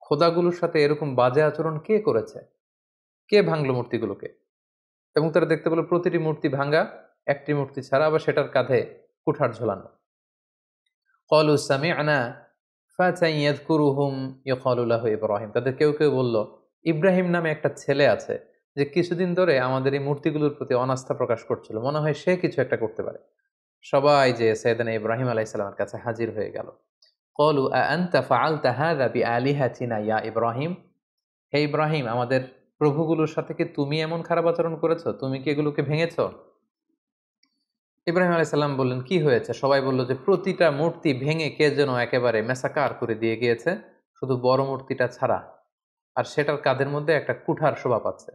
খোদাগুলোর সাথে এরকম বাজে আচরণ কে করেছে? কে ভাঙলো মূর্তিগুলোকে? এবং তারা দেখতে পেল প্রতিটি মূর্তি ভাঙা, একটি মূর্তি ছাড়া আবার সেটার কাঁধে কুঠার ঝোলানো। ক্বালু সামি'না ফাতান ইয়াযকুরুহুম ইউকালু লাহু ইব্রাহিম। তাদের কেউ কেউ বলল, ইব্রাহিম নামে একটা ছেলে আছে যে কিছুদিন ধরে আমাদের এই মূর্তিগুলোর প্রতি অনাস্থা প্রকাশ করছিল, মনে হয় সে কিছু একটা করতে পারে। সবাই যে সাইয়েদনা ইব্রাহিম আলাইহিস সালামের কাছে হাজির হয়ে গেল। ক্বালু আআনতা ফাআলতা হাযা বিআলিহাতিনা ইয়া ইব্রাহিম। হে ইব্রাহিম, আমাদের প্রভুগুলোর সাথে কি তুমি এমন খারাপ আচরণ করেছো? তুমি কি এগুলোকে ভেঙেছো? ইব্রাহিম আলাইহিস সালাম বললেন, কি হয়েছে? সবাই বলল যে প্রতিটা মূর্তি ভেঙে কে যেন একেবারে মেসাকার করে দিয়ে গিয়েছে, শুধু বড় মূর্তিটা ছাড়া। আর সেটার কাঁধের মধ্যে একটা কুঠার শোভা পাচ্ছে।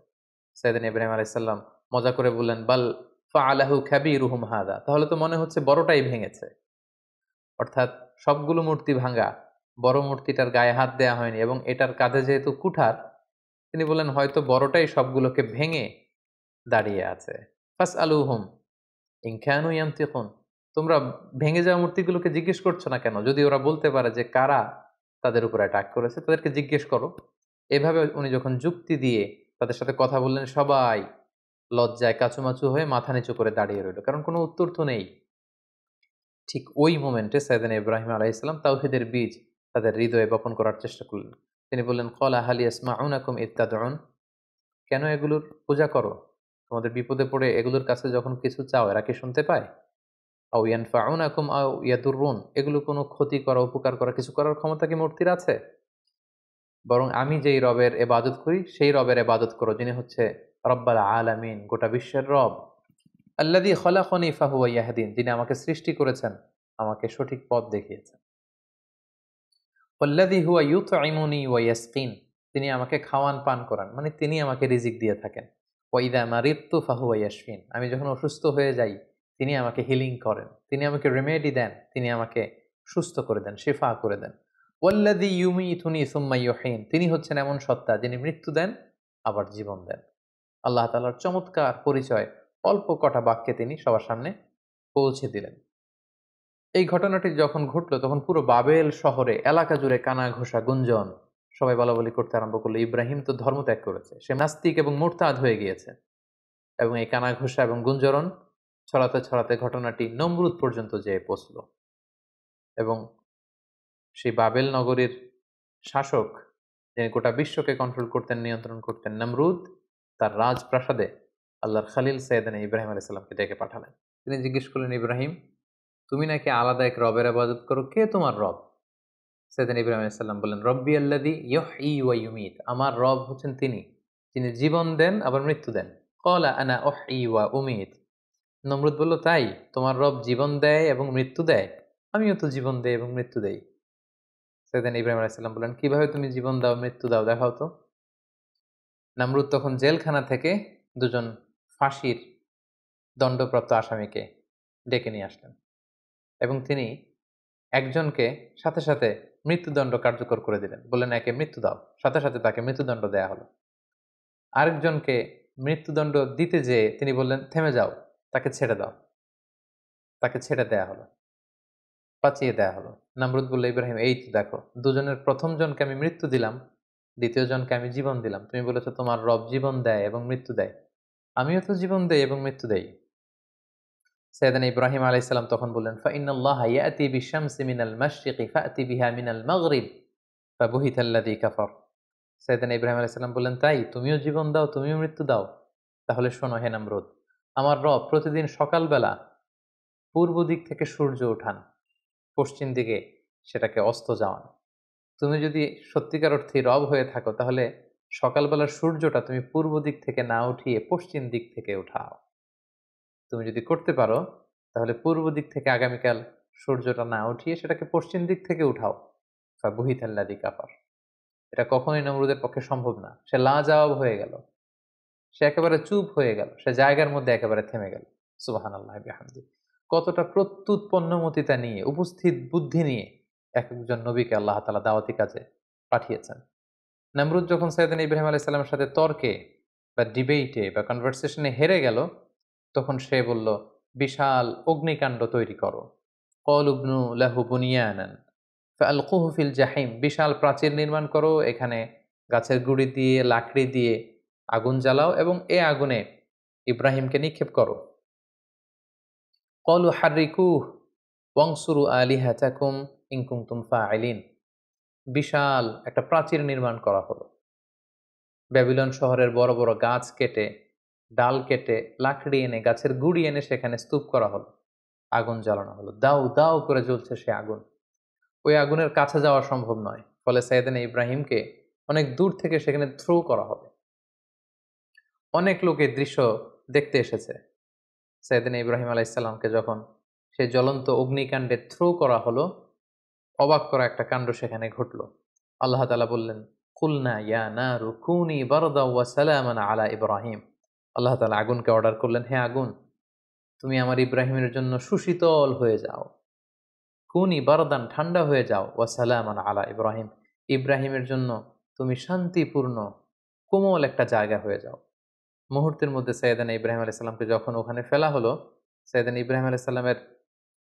সাইয়েদনা ইব্রাহিম আলাইহিস সালাম মজা করে বললেন, বাল ফাআলাহু কাবীরুহুম হাযা। তাহলে তো মনে হচ্ছে বড়টাই ভেঙেছে। অর্থাৎ সবগুলো মূর্তি ভাঙা, বড় মূর্তিটার গায়ে হাত দেয়া হয়নি এবং এটার কাঁধে যেহেতু কুঠার, তিনি বললেন হয়তো বড়টাই সবগুলোকে ভেঙে দাঁড়িয়ে আছে। ফাসআলুহুম ইন কানু ইয়ানতিকুন। তোমরা ভেঙে যাওয়া মূর্তিগুলোকে জিজ্ঞেস করছো না কেন? যদি ওরা বলতে পারে যে কারা তাদের উপর অ্যাটাক করেছে, তাদেরকে জিজ্ঞেস করো। এভাবে উনি যখন যুক্তি দিয়ে তাদের সাথে কথা বললেন, সবাই লজ্জায় কাঁচুমাচু হয়ে মাথা নিচু করে দাঁড়িয়ে রইল, কারণ কোনো উত্তর তো নেই। ঠিক ওই মোমেন্টে সাইয়েদনা ইব্রাহিম আলাইহিস সালাম তাওহীদের বীজ তাদের হৃদয়ে বপন করার চেষ্টা করলেন। তিনি বললেন, ক্বালা হাল ইয়াসমাউনাকুম ইয তাদউন। কেন এগুলোর পূজা করো? তোমাদের বিপদে পড়ে এগুলোর কাছে যখন কিছু চাও, এরা কি শুনতে পায়? আও ইয়ানফাউনাকুম আও ইয়াদুররুন। এগুলো কোনো ক্ষতি করা, উপকার করা, কিছু করার ক্ষমতা কি মূর্তির আছে? বরং আমি যেই রবের ইবাদত করি সেই রবের ইবাদত করো, যিনি হচ্ছে রব্বাল আলামিন, গোটা বিশ্বের রব। আল্লাযী খলাকনি ফাহুয়া ইয়াহদিন। যিনি আমাকে সৃষ্টি করেছেন, আমাকে সঠিক পথ দেখিয়েছেন। ওয়াল্লাযী হুয়া ইউতঈমুনি ওয়া ইয়াসকিন। তিনি আমাকে খাওয়ান পান করান, মানে তিনি আমাকে রিজিক দিয়ে থাকেন। ওয়া ইযা মারিদতু ফাহুয়া ইয়াশফিন। আমি যখন অসুস্থ হয়ে যাই, তিনি আমাকে হিলিং করেন, তিনি আমাকে রেমেডি দেন, তিনি আমাকে সুস্থ করে দেন, শিফা করে দেন। ওয়াল্লাযী ইউমীতুনি সুম্মা ইউহয়িন। তিনি হচ্ছেন এমন সত্তা যিনি মৃত্যু দেন আবার জীবন দেন। আল্লাহ তাআলার চমৎকার পরিচয় অল্প কটা বাক্যে তিনি সবার সামনে পৌঁছে দিলেন। এই ঘটনাটি যখন ঘটল তখন পুরো বাবেল শহরে এলাকা জুড়ে কানা ঘোষা গুঞ্জন, সবাই বলাবলি করতে আরম্ভ করলো, ইব্রাহিম তো ধর্ম ত্যাগ করেছে, সে নাস্তিক এবং মুরতাদ হয়ে গিয়েছে। এবং এই কানা ঘোষা এবং গুঞ্জরণ ছড়াতে ছড়াতে ঘটনাটি নমরুদ পর্যন্ত যেয়ে পৌঁছল। এবং সেই বাবেল নগরীর শাসক, যিনি গোটা বিশ্বকে কন্ট্রোল করতেন, নিয়ন্ত্রণ করতেন, নমরুদ, তার রাজপ্রাসাদে আল্লাহর খালিল সাইয়েদনা ইব্রাহিম আলাইহিস সালামকে ডেকে পাঠালেন। তিনি জিজ্ঞেস করলেন, ইব্রাহিম, তুমি নাকি আলাদা এক রবের ইবাদত করো, কে তোমার রব? সাইয়েদনা ইব্রাহিম আলাইহিস সালাম বললেন, রব্বি আল্লাযী ইউহয়ী ওয়া ইউমীত। আমার রব হচ্ছেন তিনি, যিনি জীবন দেন আবার মৃত্যু দেন। ক্বালা আনা উহয়ী ওয়া উমীত। নমরুদ বলল, তাই তোমার রব জীবন দেয় এবং মৃত্যু দেয়? আমিও তো জীবন দেই এবং মৃত্যু দেই। সাইয়েদনা ইব্রাহিম আলাইহিস সালাম বললেন, কিভাবে তুমি জীবন দাও মৃত্যু দাও, দেখাও তো। নমরুদ তখন জেলখানা থেকে দুজন ফাঁসির দণ্ডপ্রাপ্ত আসামিকে ডেকে নিয়ে আসলেন এবং তিনি একজনকে সাথে সাথে মৃত্যুদণ্ড কার্যকর করে দিলেন। বললেন, একে মৃত্যু দাও, সাথে সাথে তাকে মৃত্যুদণ্ড দেয়া হলো। আরেকজনকে মৃত্যুদণ্ড দিতে যেয়ে তিনি বললেন, থেমে যাও, তাকে ছেড়ে দাও, তাকে ছেড়ে দেয়া হলো, বাঁচিয়ে দেয়া হলো। নমরুদ বলল, ইব্রাহিম, এই তো দেখো, দুজনের প্রথম জনকে আমি মৃত্যু দিলাম, দ্বিতীয় জনকে আমি জীবন দিলাম। তুমি বলেছো তোমার রব জীবন দেয় এবং মৃত্যু দেয়, আমিও তো জীবন দেই এবং মৃত্যু দেই। সাইয়েদনা ইব্রাহিম আলাইহিস সালাম তখন বললেন, ফাইন্নাল্লাহা ইয়াতি বিশ-শামসি মিনাল মাশরিকি ফাতি বিহা মিনাল মাগরিব ফাবুহিতাল্লাযী কাফার। সাইয়েদনা ইব্রাহিম আলাইহিস সালাম বললেন, তাই তুমিও জীবন দাও, তুমিও মৃত্যু দাও? তাহলে শোনো হে নমরুদ, আমার রব প্রতিদিন সকালবেলা পূর্ব দিক থেকে সূর্য ওঠান, পশ্চিম দিকে সেটাকে অস্ত যাওয়ান। তুমি যদি সত্যিকার অর্থে রব হয়ে থাকো, তাহলে সকালবেলার সূর্যটা তুমি পূর্ব দিক থেকে না উঠিয়ে পশ্চিম দিক থেকে উঠাও। তুমি যদি করতে পারো, তাহলে পূর্ব দিক থেকে আগামীকাল সূর্যটা না উঠিয়ে সেটাকে পশ্চিম দিক থেকে উঠাও। ফাবুহিতাল্লাযী কাফার। এটা কখনোই নমরুদের পক্ষে সম্ভব না। সে লাজবাব হয়ে গেল, সে একেবারে চুপ হয়ে গেল, সে জায়গার মধ্যে একেবারে থেমে গেল। সুবহানাল্লাহি বিহামদি। কতটা প্রত্যুৎপন্নমতিতা নিয়ে, উপস্থিত বুদ্ধি নিয়ে এক একজন নবীকে আল্লাহ তাআলা দাওয়াতি কাজে পাঠিয়েছেন। নমরুদ যখন সাইয়েদনা ইব্রাহিম আলাইহিস সালামের সাথে তর্কে বা ডিবেটে বা কনভারসেশনে হেরে গেল, তখন সে বলল, বিশাল অগ্নিকাণ্ড তৈরি করো। ক্বালু ইবনু লাহু বুনিয়ানান ফাআলকুহু ফিল জাহিম, বিশাল প্রাচীর নির্মাণ করো, এখানে গাছের গুড়ি দিয়ে লাকড়ি দিয়ে আগুন জ্বালাও এবং এ আগুনে ইব্রাহিমকে নিক্ষেপ করো। ক্বালু হাররিকুহু ওয়ানসুরু আলিহাতাকুম ইন কুনতুম ফাইলিন, বিশাল একটা প্রাচীর নির্মাণ করা হলো। ব্যাবিলন শহরের বড় বড় গাছ কেটে, ডাল কেটে, লাকড়ি এনে, গাছের গুড়ি এনে সেখানে স্তূপ করা হলো, আগুন জ্বালানো হলো। দাউ দাউ করে জ্বলছে সে আগুন। ওই আগুনের কাছে যাওয়া সম্ভব নয়, ফলে সাইয়েদনা ইব্রাহিমকে অনেক দূর থেকে সেখানে থ্রো করা হবে। অনেক লোক এই দৃশ্য দেখতে এসেছে। সাইয়েদনা ইব্রাহিম আলাইহিসসালামকে যখন সেই জ্বলন্ত অগ্নিকাণ্ডে থ্রো করা হলো, অবাক করা একটা কাণ্ড সেখানে ঘটল। আল্লাহ তাআলা বললেন, কুলনা ইয়া নারু কুনি বারদাও ওয়া সালামান আলা ইব্রাহিম। আল্লাহ তাআলা আগুনকে অর্ডার করলেন, হে আগুন, তুমি আমার ইব্রাহিমের জন্য সুশীতল হয়ে যাও। কুনি বারদান, ঠান্ডা হয়ে যাও। ওয়া সালামান আলা ইব্রাহিম, ইব্রাহিমের জন্য তুমি শান্তিপূর্ণ কোমল একটা জায়গা হয়ে যাও। মুহূর্তের মধ্যে সাইয়েদনা ইব্রাহিম আলাইহিস সালামকে যখন ওখানে ফেলা হলো, সাইয়েদনা ইব্রাহিম আলাইহিস সালামের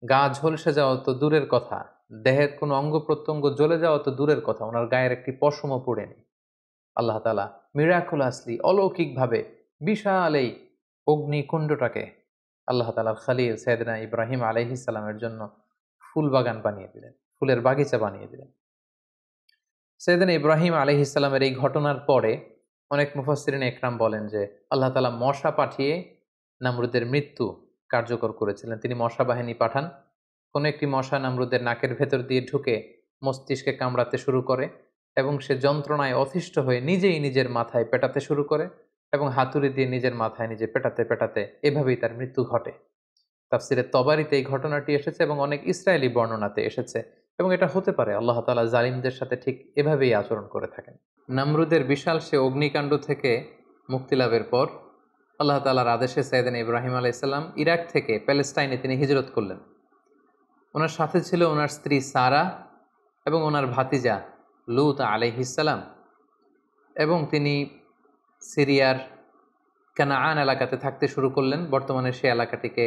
গা ঝলসে যাওয়া তো দূরের কথা, দেহের কোনো অঙ্গ প্রত্যঙ্গ জ্বলে যাওয়া তো দূরের কথা, ওনার গায়ের একটি পশমও পড়েনি। আল্লাহ তাআলা মিরাকুলাসলি, অলৌকিকভাবে বিশাল এই অগ্নিকুণ্ডটাকে আল্লাহ তাআলার খলিল সাইয়েদনা ইব্রাহিম আলাইহিস সালামের জন্য ফুল বাগান বানিয়ে দিলেন, ফুলের বাগিচা বানিয়ে দিলেন। সাইয়েদনা ইব্রাহিম আলাইহিস সালামের এই ঘটনার পরে অনেক মুফাসসিরিন একরাম বলেন যে আল্লাহ তাআলা মশা পাঠিয়ে নমরুদের মৃত্যু কার্যকর করেছিলেন। তিনি মশা বাহিনী পাঠান, কোনো একটি মশা নমরুদের নাকের ভেতর দিয়ে ঢুকে মস্তিষ্কে কামড়াতে শুরু করে এবং সে যন্ত্রণায় অতিষ্ঠ হয়ে নিজেই নিজের মাথায় পেটাতে শুরু করে এবং হাতুড়ি দিয়ে নিজের মাথায় নিজে পেটাতে পেটাতে এভাবেই তার মৃত্যু ঘটে। তাফসিরে তবারিতে এই ঘটনাটি এসেছে এবং অনেক ইসরায়েলি বর্ণনাতে এসেছে এবং এটা হতে পারে আল্লাহ তাআলা জালিমদের সাথে ঠিক এভাবেই আচরণ করে থাকেন। নমরুদের বিশাল সে অগ্নিকাণ্ড থেকে মুক্তি লাভের পর আল্লাহ তাআলার আদেশে সাইয়েদনা ইব্রাহিম আলাইহিস সালাম ইরাক থেকে প্যালেস্টাইনে তিনি হিজরত করলেন। ওনার সাথে ছিল ওনার স্ত্রী সারা এবং ওনার ভাতিজা লূত আলাইহিস সালাম, এবং তিনি সিরিয়ার কানাআন এলাকাতে থাকতে শুরু করলেন। বর্তমানে সে এলাকাটিকে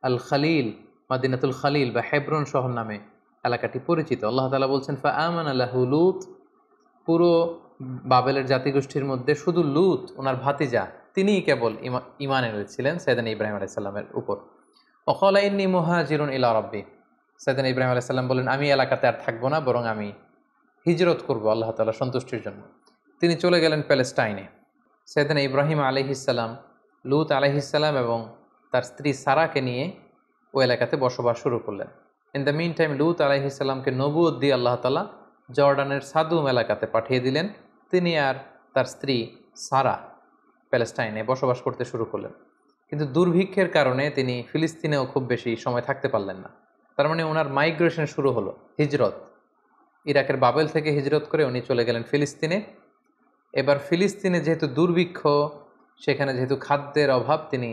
আল খালিল, মাদিনাতুল খালিল বা হেব্রন শহর নামে এলাকাটি পরিচিত। আল্লাহ তাআলা বলছেন, ফাআমানা লাহু লূত, পুরো বাবেলের জাতিগোষ্ঠীর মধ্যে শুধু লূত ওনার ভাতিজা তিনিই কেবল ঈমান এনেছিলেন সাইয়েদনা ইব্রাহিম আলাইহিস সালামের উপর। ওয়াকালা ইন্নী মুহাজিরুন ইলা রাব্বি, সাইয়েদনা ইব্রাহিম আলাইহিস সালাম বলেন, আমি এলাকাতে আর থাকবো না, বরং আমি হিজরত করব আল্লাহ তাআলার সন্তুষ্টির জন্য। তিনি চলে গেলেন প্যালেস্টাইনে। সাইয়েদনা ইব্রাহিম আলাইহিস সালাম, লূত আলাইহিস সালাম এবং তার স্ত্রী সারাকে নিয়ে ওই এলাকাতে বসবাস শুরু করলেন। ইন দ্য মিন টাইম লূত আলাইহিস সালামকে নবুয়ত দিয়ে আল্লাহ তাআলা জর্ডানের সাদুম এলাকাতে পাঠিয়ে দিলেন। তিনি আর তার স্ত্রী সারা প্যালেস্টাইনে বসবাস করতে শুরু করলেন। কিন্তু দুর্ভিক্ষের কারণে তিনি ফিলিস্তিনেও খুব বেশি সময় থাকতে পারলেন না। তার মানে ওনার মাইগ্রেশন শুরু হলো, হিজরত। ইরাকের বাবেল থেকে হিজরত করে উনি চলে গেলেন ফিলিস্তিনে। এবার ফিলিস্তিনে যেহেতু দুর্ভিক্ষ, সেখানে যেহেতু খাদ্যের অভাব, তিনি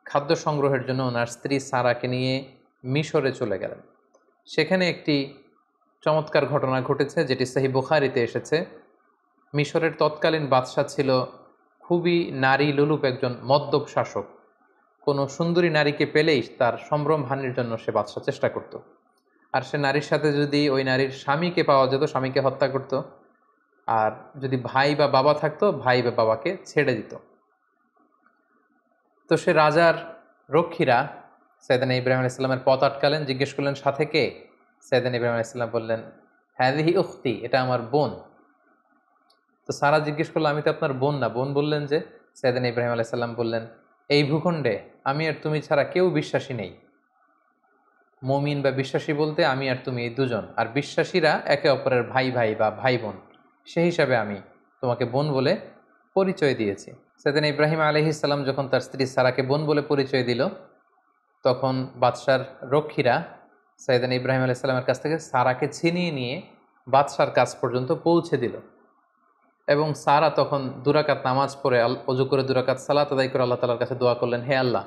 খাদ্য সংগ্রহের জন্য ওনার স্ত্রী সারাকে নিয়ে মিশরে চলে গেলেন। সেখানে একটি চমৎকার ঘটনা ঘটেছে যেটি সহিহ বুখারীতে এসেছে। মিশরের তৎকালীন বাদশাহ ছিল খুবই নারী লোলুপ একজন মদ্যপ শাসক। কোনো সুন্দরী নারীকে পেলেই তার সম্ভ্রম হানির জন্য সে বাদশাহ চেষ্টা করত। আর সে নারীর সাথে যদি ওই নারীর স্বামীকে পাওয়া যেত, স্বামীকে হত্যা করত, আর যদি ভাই বা বাবা থাকতো, ভাই বা বাবাকে ছেড়ে দিত। তো সে রাজার রক্ষীরা সাইয়েদনা ইব্রাহিম আলাইহিস সালামের পথ আটকালেন, জিজ্ঞেস করলেন, সাথে কে? সাইয়েদনা ইব্রাহিম আলাইহিস সালাম বললেন, হাযিহি উখতি, এটা আমার বোন। তো সারা জিজ্ঞেস করলো, আমি তো আপনার বোন না। বোন বললেন যে, সাইয়েদনা ইব্রাহিম আলাইহিস সালাম বললেন, এই ভূখণ্ডে আমি আর তুমি ছাড়া কেউ বিশ্বাসী নেই। মুমিন বা বিশ্বাসী বলতে আমি আর তুমি এই দুজন, আর বিশ্বাসীরা একে অপরের ভাই ভাই বা ভাই বোন, সেই হিসাবে আমি তোমাকে বোন বলে পরিচয় দিয়েছি। সাইয়েদনা ইব্রাহিম আলাইহিস সালাম যখন তার স্ত্রী সারাকে বোন বলে পরিচয় দিল, তখন বাদশার রক্ষীরা সাইয়েদনা ইব্রাহিম আলাইহিস সালামের কাছ থেকে সারাকে ছিনিয়ে নিয়ে বাদশার কাছ পর্যন্ত পৌঁছে দিল। এবং সারা তখন দুরাকাত নামাজ পড়ে অজু করে দুরাকাত সালাত আদায় করে আল্লাহ তাআলার কাছে দোয়া করলেন, হে আল্লাহ,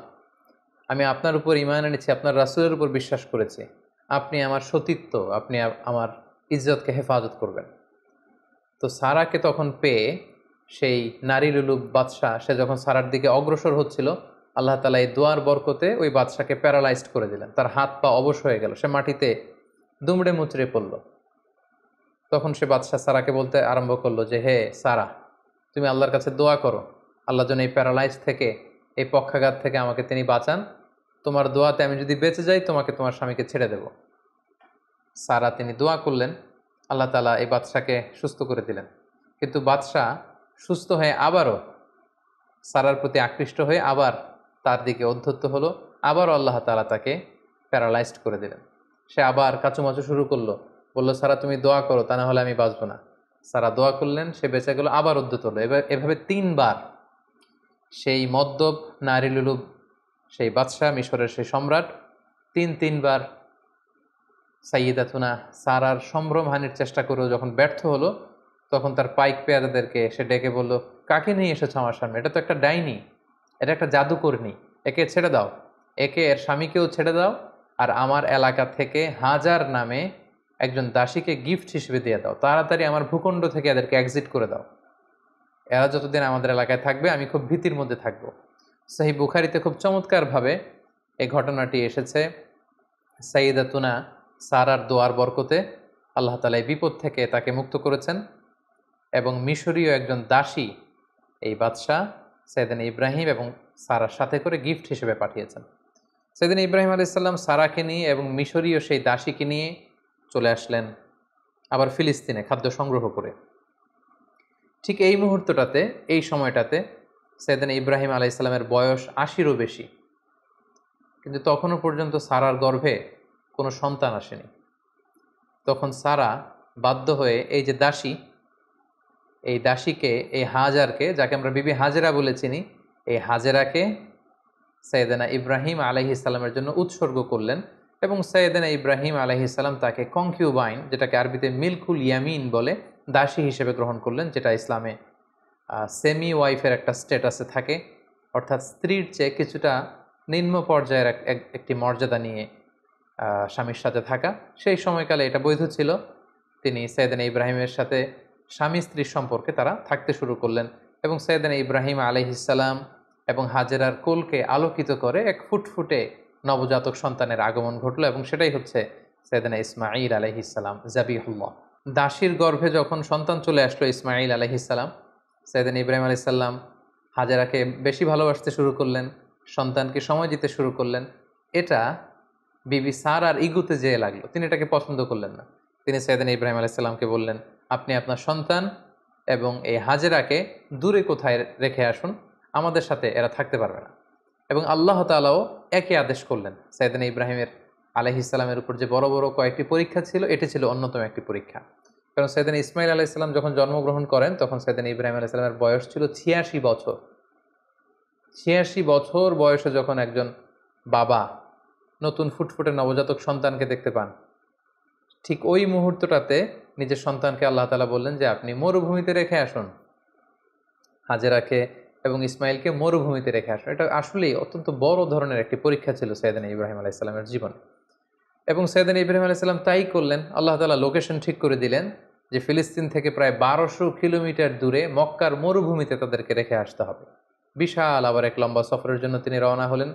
আমি আপনার উপর ঈমান এনেছি, আপনার রাসূলের উপর বিশ্বাস করেছি, আপনি আমার সতীত্ব, আপনি আমার ইজ্জতকে হেফাজত করবেন। তো সারাকে তখন পেয়ে সেই নারী লুলুপ বাদশাহ সে যখন সারার দিকে অগ্রসর হচ্ছিল, আল্লাহ তাআলা এই দোয়ার বরকতে ওই বাদশাকে প্যারালাইজড করে দিলেন। তার হাত পা অবশ হয়ে গেল, সে মাটিতে দুমড়ে মুচড়ে পড়ল। তখন সে বাদশাহ সারাকে বলতে আরম্ভ করলো যে, হে সারা, তুমি আল্লাহর কাছে দোয়া করো, আল্লাহ যেন এই প্যারালাইজ থেকে, এই পক্ষাঘাত থেকে আমাকে তিনি বাঁচান। তোমার দোয়াতে আমি যদি বেঁচে যাই, তোমাকে তোমার স্বামীকে ছেড়ে দেব। সারা তিনি দোয়া করলেন, আল্লাহ তাআলা এই বাদশাকে সুস্থ করে দিলেন। কিন্তু বাদশাহ সুস্থ হয়ে আবারও সারার প্রতি আকৃষ্ট হয়ে আবার তার দিকে উদ্ধত্ত হলো, আবারও আল্লাহ তাআলা তাকে প্যারালাইজড করে দিলেন। সে আবার কাচুমাচু শুরু করলো, বলল, সারা তুমি দোয়া করো, তা না হলে আমি বাঁচবো না। সারা দোয়া করলেন, সে বেঁচে গেল, আবার উদ্ধত হলো। এভাবে 3 বার সেই মদ্যপ নারী লুলুপ সেই বাদশাহ, মিশরের সেই সম্রাট, তিনবার সাইয়্যিদাতুনা সারার সম্ভ্রমহানির চেষ্টা করেও যখন ব্যর্থ হলো, তখন তার পাইক পেয়াদাদেরকে সে ডেকে বলল, কাকে নিয়ে এসেছো আমার সামনে? এটা তো একটা ডাইনি, এটা একটা জাদুকরনি, একে ছেড়ে দাও, একে এর স্বামীকেও ছেড়ে দাও, আর আমার এলাকা থেকে হাজার নামে একজন দাসীকে গিফট হিসেবে দিয়ে দাও। তাড়াতাড়ি আমার ভূখণ্ড থেকে এদেরকে এক্সিট করে দাও। এরা যতদিন আমাদের এলাকায় থাকবে আমি খুব ভীতির মধ্যে থাকবো। সহিহ বুখারীতে খুব চমৎকারভাবে এই ঘটনাটি এসেছে। সাইয়্যিদাতুনা সারার দোয়ার বরকতে আল্লাহ তাআলা এই বিপদ থেকে তাকে মুক্ত করেছেন, এবং মিশরীয় একজন দাসী এই বাদশাহ সাইয়েদনা ইব্রাহিম এবং সারার সাথে করে গিফট হিসেবে পাঠিয়েছেন। সাইয়েদনা ইব্রাহিম আলাইহিস সালাম সারাকে নিয়ে এবং মিশরীয় সেই দাসীকে নিয়ে চলে আসলেন আবার ফিলিস্তিনে খাদ্য সংগ্রহ করে। ঠিক এই মুহূর্তটাতে, এই সময়টাতে সাইয়েদনা ইব্রাহিম আলাইহিস সালামের বয়স ৮০-ও বেশি, কিন্তু তখনও পর্যন্ত সারার গর্ভে কোনো সন্তান আসেনি। তখন সারা বাধ্য হয়ে এই যে দাসী, এই দাসীকে, এই হাজারকে, যাকে আমরা বিবি হাজেরা বলে চিনি, এই হাজেরাকে সাইয়েদনা ইব্রাহিম আলাইহিস সালামের জন্য উৎসর্গ করলেন, এবং সাইয়েদনা ইব্রাহিম আলাইহিস সালাম তাকে কনকিউবাইন, যেটাকে আরবিতে মিলকুল ইয়ামিন বলে, দাসী হিসেবে গ্রহণ করলেন, যেটা ইসলামে সেমি ওয়াইফের একটা স্ট্যাটাসে থাকে, অর্থাৎ স্ত্রীর চেয়ে কিছুটা নিম্ন পর্যায়ের একটি মর্যাদা নিয়ে স্বামীর সাথে থাকা। সেই সময়কালে এটা বৈধ ছিল। তিনি সাইয়েদনা ইব্রাহিমের সাথে স্বামী স্ত্রীর সম্পর্কে তারা থাকতে শুরু করলেন, এবং সাইয়েদনা ইব্রাহিম আলাইহিস সালাম এবং হাজেরার কোলকে আলোকিত করে এক ফুটফুটে নবজাতক সন্তানের আগমন ঘটল, এবং সেটাই হচ্ছে সাইয়েদনা ইসমাঈল আলাইহিস সালাম জাবিহুল্লাহ। দাসীর গর্ভে যখন সন্তান চলে আসলো ইসমাঈল আলাইহিস সালাম, সাইয়েদনা ইব্রাহিম আলাইহিস সালাম হাজেরাকে বেশি ভালোবাসতে শুরু করলেন, সন্তানকে সময় দিতে শুরু করলেন। এটা বিবি সারার ইগুতে যেয়ে লাগলো, তিনি এটাকে পছন্দ করলেন না। তিনি সাইয়েদনা ইব্রাহিম আলাইহিস সালামকে বললেন, আপনি আপনার সন্তান এবং এই হাজেরাকে দূরে কোথায় রেখে আসুন, আমাদের সাথে এরা থাকতে পারবে না। এবং আল্লাহ তাআলাও একই আদেশ করলেন। সাইয়েদনা ইব্রাহিমের আলাইহিস সালামের উপর যে বড় বড় কয়েকটি পরীক্ষা ছিল, এটি ছিল অন্যতম একটি পরীক্ষা। কারণ সাইয়েদনা ইসমাঈল আলাইহিস সালাম যখন জন্মগ্রহণ করেন, তখন সাইয়েদনা ইব্রাহিম আলাইহিস সালামের বয়স ছিল ৮৬ বছর। ৮৬ বছর বয়সে যখন একজন বাবা নতুন ফুটফুটে নবজাতক সন্তানকে দেখতে পান, ঠিক ওই মুহূর্তটাতে নিজের সন্তানকে আল্লাহ তাআলা বললেন যে, আপনি মরুভূমিতে রেখে আসুন, হাজেরাকে এবং ইসমাইলকে মরুভূমিতে রেখে আসুন। এটা আসলেই অত্যন্ত বড় ধরনের একটি পরীক্ষা ছিল সাইয়েদনা ইব্রাহিম আলাইহিস সালামের জীবনে, এবং সাইয়েদনা ইব্রাহিম আলাইহিস সালাম তাই করলেন। আল্লাহ তাআলা লোকেশন ঠিক করে দিলেন যে ফিলিস্তিন থেকে প্রায় ১২০০ কিলোমিটার দূরে মক্কার মরুভূমিতে তাদেরকে রেখে আসতে হবে। বিশাল আবার এক লম্বা সফরের জন্য তিনি রওনা হলেন।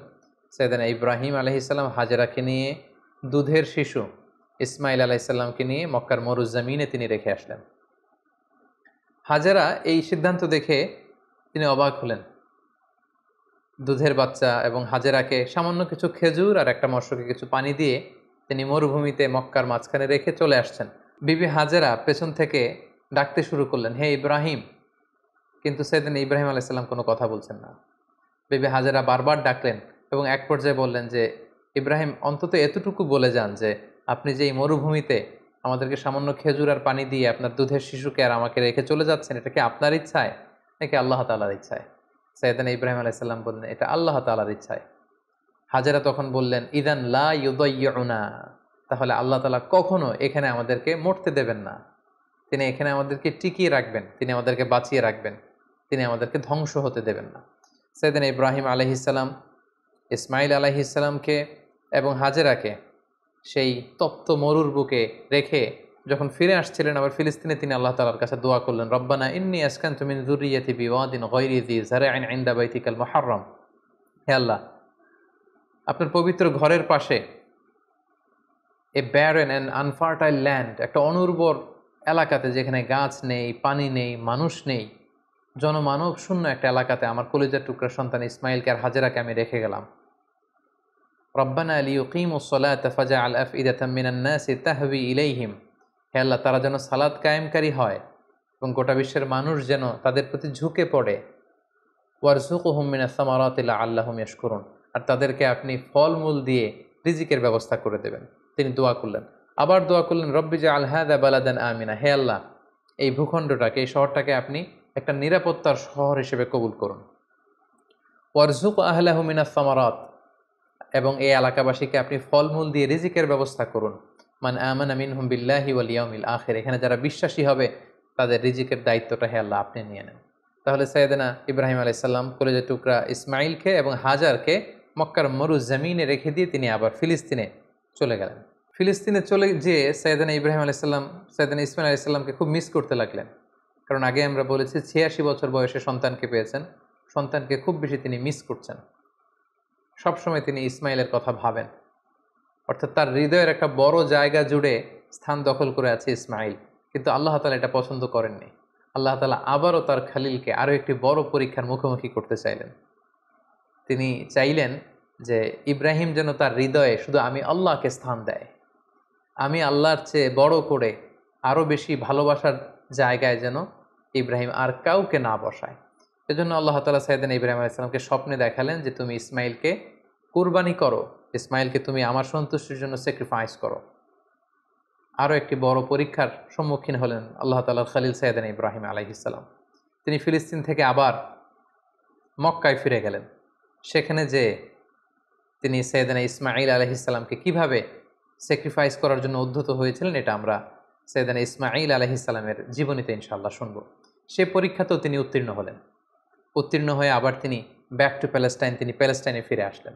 সাইয়েদনা ইব্রাহিম আলাইহিস সালাম হাজেরাকে নিয়ে, দুধের শিশু ইসমাইল আলাইহিস সালামকে নিয়ে মক্কার মরুজমিনে তিনি রেখে আসলেন। হাজেরা এই সিদ্ধান্ত দেখে তিনি অবাক হলেন। দুধের বাচ্চা এবং হাজেরাকে সামান্য কিছু খেজুর আর একটা মশকে কিছু পানি দিয়ে তিনি মরুভূমিতে মক্কার মাঝখানে রেখে চলে আসছেন। বিবি হাজেরা পেছন থেকে ডাকতে শুরু করলেন, হে ইব্রাহিম, কিন্তু সাইয়েদনা ইব্রাহিম আলাইহিস সালাম কোনো কথা বলছেন না। বিবি হাজেরা বারবার ডাকলেন এবং এক পর্যায়ে বললেন যে, ইব্রাহিম, অন্তত এতটুকু বলে যান যে আপনি যে এই মরুভূমিতে আমাদেরকে সামান্য খেজুর আর পানি দিয়ে আপনার দুধের শিশুকে আর আমাকে রেখে চলে যাচ্ছেন, এটা কি আপনার ইচ্ছায় নাকি আল্লাহ তাআলার ইচ্ছায়? সাইয়েদনা ইব্রাহিম আলাইহিস সালাম বললেন, এটা আল্লাহ তাআলার ইচ্ছায়। হাজেরা তখন বললেন, ইদান লা ইউদাইয়ুনা, তাহলে আল্লাহ তাআলা কখনো এখানে আমাদেরকে মরতে দেবেন না, তিনি এখানে আমাদেরকে টিকিয়ে রাখবেন, তিনি আমাদেরকে বাঁচিয়ে রাখবেন, তিনি আমাদেরকে ধ্বংস হতে দেবেন না। সাইয়েদনা ইব্রাহিম আলাইহিস সালাম ইসমাইল আলাইহিস সালামকে এবং হাজেরাকে সেই তপ্ত মরুর বুকে রেখে যখন ফিরে আসছিলেন আবার ফিলিস্তিনে, তিনি আল্লাহ তাআলার কাছে দোয়া করলেন, রব্বানা ইন্নী আসকানতু মিন যুররিয়্যাতি বিওয়াদিন গায়রি যি যার'ইন ইনদা বাইতিকাল মুহাররম। হে আল্লাহ, আপনার পবিত্র ঘরের পাশে এ ব্যারেন অ্যান্ড আনফার্টাইল ল্যান্ড, একটা অনুর্বর এলাকাতে যেখানে গাছ নেই, পানি নেই, মানুষ নেই, জনমানব শূন্য একটা এলাকাতে আমার কলিজার টুকরা সন্তান ইসমাইলকে আর হাজেরাকে আমি রেখে গেলাম। রব্বানা লিয়ুকিমুস সালাতা ফাজআল আফইদাতাম মিনান নাসি তাহওয়ি ইলাইহিম। হে আল্লাহ, তারা যেন সালাত কায়েমকারী হয় এবং গোটা বিশ্বের মানুষ যেন তাদের প্রতি ঝুঁকে পড়ে। ওয়ারযুকহুম মিনাস সামারাতি লাআল্লাহুম ইয়াশকুরুন, আর তাদেরকে আপনি ফলমূল দিয়ে রিজিকের ব্যবস্থা করে দেবেন। তিনি দোয়া করলেন, আবার দোয়া করলেন, রব্বি জাআল হাযা বালাদান আমিনা। হে আল্লাহ, এই ভূখণ্ডটাকে, এই শহরটাকে আপনি একটা নিরাপত্তার শহর হিসেবে কবুল করুন। ওয়ারযুক আহলাহু মিনাস সামারাত, এবং এই এলাকাবাসীকে আপনি ফলমূল দিয়ে রিজিকের ব্যবস্থা করুন। মান আমানা মিনহুম বিল্লাহি ওয়াল ইয়াউমিল আখির, এখানে যারা বিশ্বাসী হবে তাদের রিজিকের দায়িত্বটা হে আল্লাহ আপনি নিয়ে নেন। তাহলে সাইয়েদনা ইব্রাহিম আলাইহিস সালাম কলিজার টুকরা ইসমাইলকে এবং হাজারকে মক্কার মরু জমিনে রেখে দিয়ে তিনি আবার ফিলিস্তিনে চলে গেলেন। ফিলিস্তিনে চলে যেয়ে সাইয়েদনা ইব্রাহিম আলাইহিস সালাম সাইয়েদনা ইসমাইল আলাইহিস সালামকে খুব মিস করতে লাগলেন। কারণ আগে আমরা বলেছি ৮৬ বছর বয়সে সন্তানকে পেয়েছেন, সন্তানকে খুব বেশি তিনি মিস করছেন। সবসময় তিনি ইসমাইলের কথা ভাবেন, অর্থাৎ তার হৃদয়ের একটা বড় জায়গা জুড়ে স্থান দখল করে আছে ইসমাইল। কিন্তু আল্লাহ তাআলা এটা পছন্দ করেননি। আল্লাহ তাআলা আবারও তার খালিলকে আরও একটি বড় পরীক্ষার মুখোমুখি করতে চাইলেন। তিনি চাইলেন যে ইব্রাহিম যেন তার হৃদয়ে শুধু আমি আল্লাহকে স্থান দেয়, আমি আল্লাহর চেয়ে বড় করে আরও বেশি ভালোবাসার জায়গায় যেন ইব্রাহিম আর কাউকে না বসায়। এজন্য আল্লাহ তাআলা সাইয়েদনা ইব্রাহিম আলাইহিস সালামকে স্বপ্নে দেখালেন যে তুমি ইসমাইলকে কুরবানি করো, ইসমাইলকে তুমি আমার সন্তুষ্টির জন্য স্যাক্রিফাইস করো। আরও একটি বড় পরীক্ষার সম্মুখীন হলেন আল্লাহ তাআলার খলিল সাইয়েদনা ইব্রাহিম আলাইহিস সালাম। তিনি ফিলিস্তিন থেকে আবার মক্কায় ফিরে গেলেন। সেখানে যে তিনি সাইয়েদনা ইসমাইল আলাইহিস সালামকে কীভাবে স্যাক্রিফাইস করার জন্য উদ্ধত হয়েছিলেন, এটা আমরা সাইয়েদনা ইসমাইল আলাইহিস সালামের জীবনীতে ইনশাআল্লাহ শুনব। সে পরীক্ষাতেও তিনি উত্তীর্ণ হলেন। উত্তীর্ণ হয়ে আবার তিনি ব্যাক টু প্যালেস্টাইন, তিনি প্যালেস্টাইনে ফিরে আসলেন।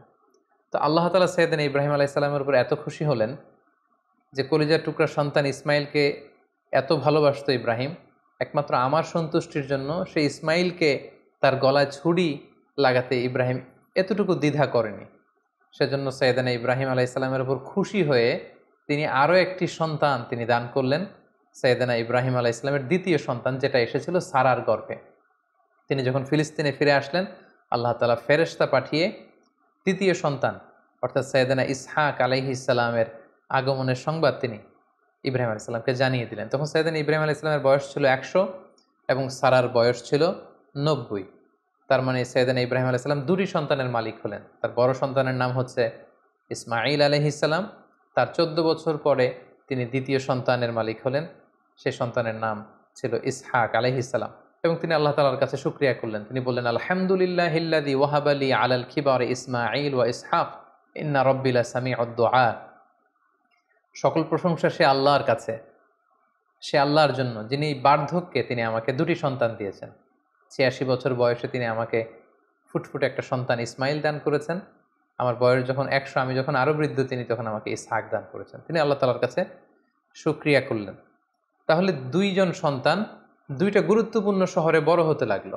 তো আল্লাহ তাআলা সাইয়েদনা ইব্রাহিম আলাইহিস সালামের উপর এত খুশি হলেন যে কলিজার টুকরা সন্তান ইসমাইলকে এত ভালোবাসত ইব্রাহিম, একমাত্র আমার সন্তুষ্টির জন্য সে ইসমাইলকে তার গলায় ছুরি লাগাতে ইব্রাহিম এতটুকু দ্বিধা করেনি। সেজন্য সাইয়েদনা ইব্রাহিম আলাইহিস সালামের উপর খুশি হয়ে তিনি আরও একটি সন্তান তিনি দান করলেন, সাইয়েদনা ইব্রাহিম আলাইহিস সালামের দ্বিতীয় সন্তান, যেটা এসেছিল সারার গর্ভে। তিনি যখন ফিলিস্তিনে ফিরে আসলেন, আল্লাহ তাআলা ফেরেশতা পাঠিয়ে তৃতীয় সন্তান অর্থাৎ সাইয়েদনা ইসহাক আলাইহিস সালামের আগমনের সংবাদ তিনি ইব্রাহিম আলাইহিস সালামকে জানিয়ে দিলেন। তখন সাইয়েদনা ইব্রাহিম আলাইহিস সালামের বয়স ছিল ১০০ এবং সারার বয়স ছিল ৯০। তার মানে সাইয়েদনা ইব্রাহিম আলাইহিস সালাম দুটি সন্তানের মালিক হলেন। তার বড় সন্তানের নাম হচ্ছে ইসমাঈল আলাইহিস সালাম, তার ১৪ বছর পরে তিনি দ্বিতীয় সন্তানের মালিক হলেন, সে সন্তানের নাম ছিল ইসহাক আলাইহিস সালাম। এবং তিনি আল্লাহ তাআলার কাছে শুকরিয়া করলেন। তিনি বললেন, আলহামদুলিল্লাহিল্লাযী ওয়াহাবা লি আলাল কিবারি ইসমাঈল ওয়া ইসহাক ইন্না রাব্বি লাসামিউদ দুআ। সকল প্রশংসা সে আল্লাহর কাছে, সে আল্লাহর জন্য যিনি বার্ধক্যে তিনি আমাকে দুটি সন্তান দিয়েছেন। ৮৬ বছর বয়সে তিনি আমাকে ফুটফুটে একটা সন্তান ইসমাইল দান করেছেন। আমার বয়স যখন ১০০, আমি যখন আরও বৃদ্ধ, তিনি তখন আমাকে ইসহাক দান করেছেন। তিনি আল্লাহ তাআলার কাছে শুকরিয়া করলেন। তাহলে দুইজন সন্তান দুইটা গুরুত্বপূর্ণ শহরে বড় হতে লাগলো।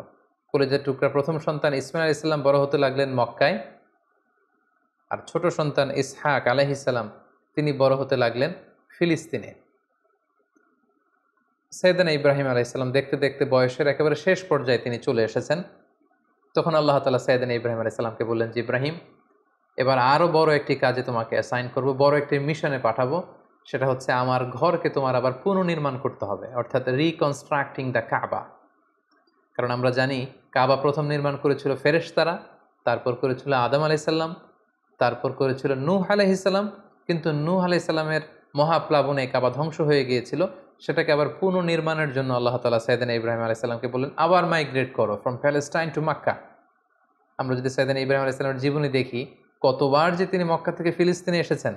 কলিজার টুকরা প্রথম সন্তান ইসমাইল আলাইহিস সালাম বড় হতে লাগলেন মক্কায়, আর ছোট সন্তান ইসহাক আলাইহিস সালাম তিনি বড় হতে লাগলেন ফিলিস্তিনে। সাইয়েদনা ইব্রাহিম আলাইহিস সালাম দেখতে দেখতে বয়সের একেবারে শেষ পর্যায়ে তিনি চলে এসেছেন। তখন আল্লাহ তাআলা সাইয়েদনা ইব্রাহিম আলাইহিস সালামকে বললেন যে, ইব্রাহিম, এবার আরও বড় একটি কাজে তোমাকে অ্যাসাইন করব, বড় একটি মিশনে পাঠাবো। সেটা হচ্ছে আমার ঘরকে তোমার আবার পুনর্নির্মাণ করতে হবে, অর্থাৎ রিকনস্ট্রাক্টিং দ্য কাবা। কারণ আমরা জানি কাবা প্রথম নির্মাণ করেছিল ফেরেশতারা, তারপর করেছিল আদম আলাইহিস সালাম, তারপর করেছিল নূহ আলাইহিস সালাম। কিন্তু নূহ আলাইহিস সালামের মহাপ্লাবনে কাবা ধ্বংস হয়ে গিয়েছিল। সেটাকে আবার পুনর্নির্মাণের জন্য আল্লাহ তাআলা সাইয়েদনা ইব্রাহিম আলাইহিস সালামকে বললেন, আবার মাইগ্রেট করো ফ্রম প্যালেস্টাইন টু মক্কা। আমরা যদি সাইয়েদনা ইব্রাহিম আলাইহিস সালামের জীবনী দেখি, কতবার যে তিনি মক্কা থেকে ফিলিস্তিনে এসেছেন,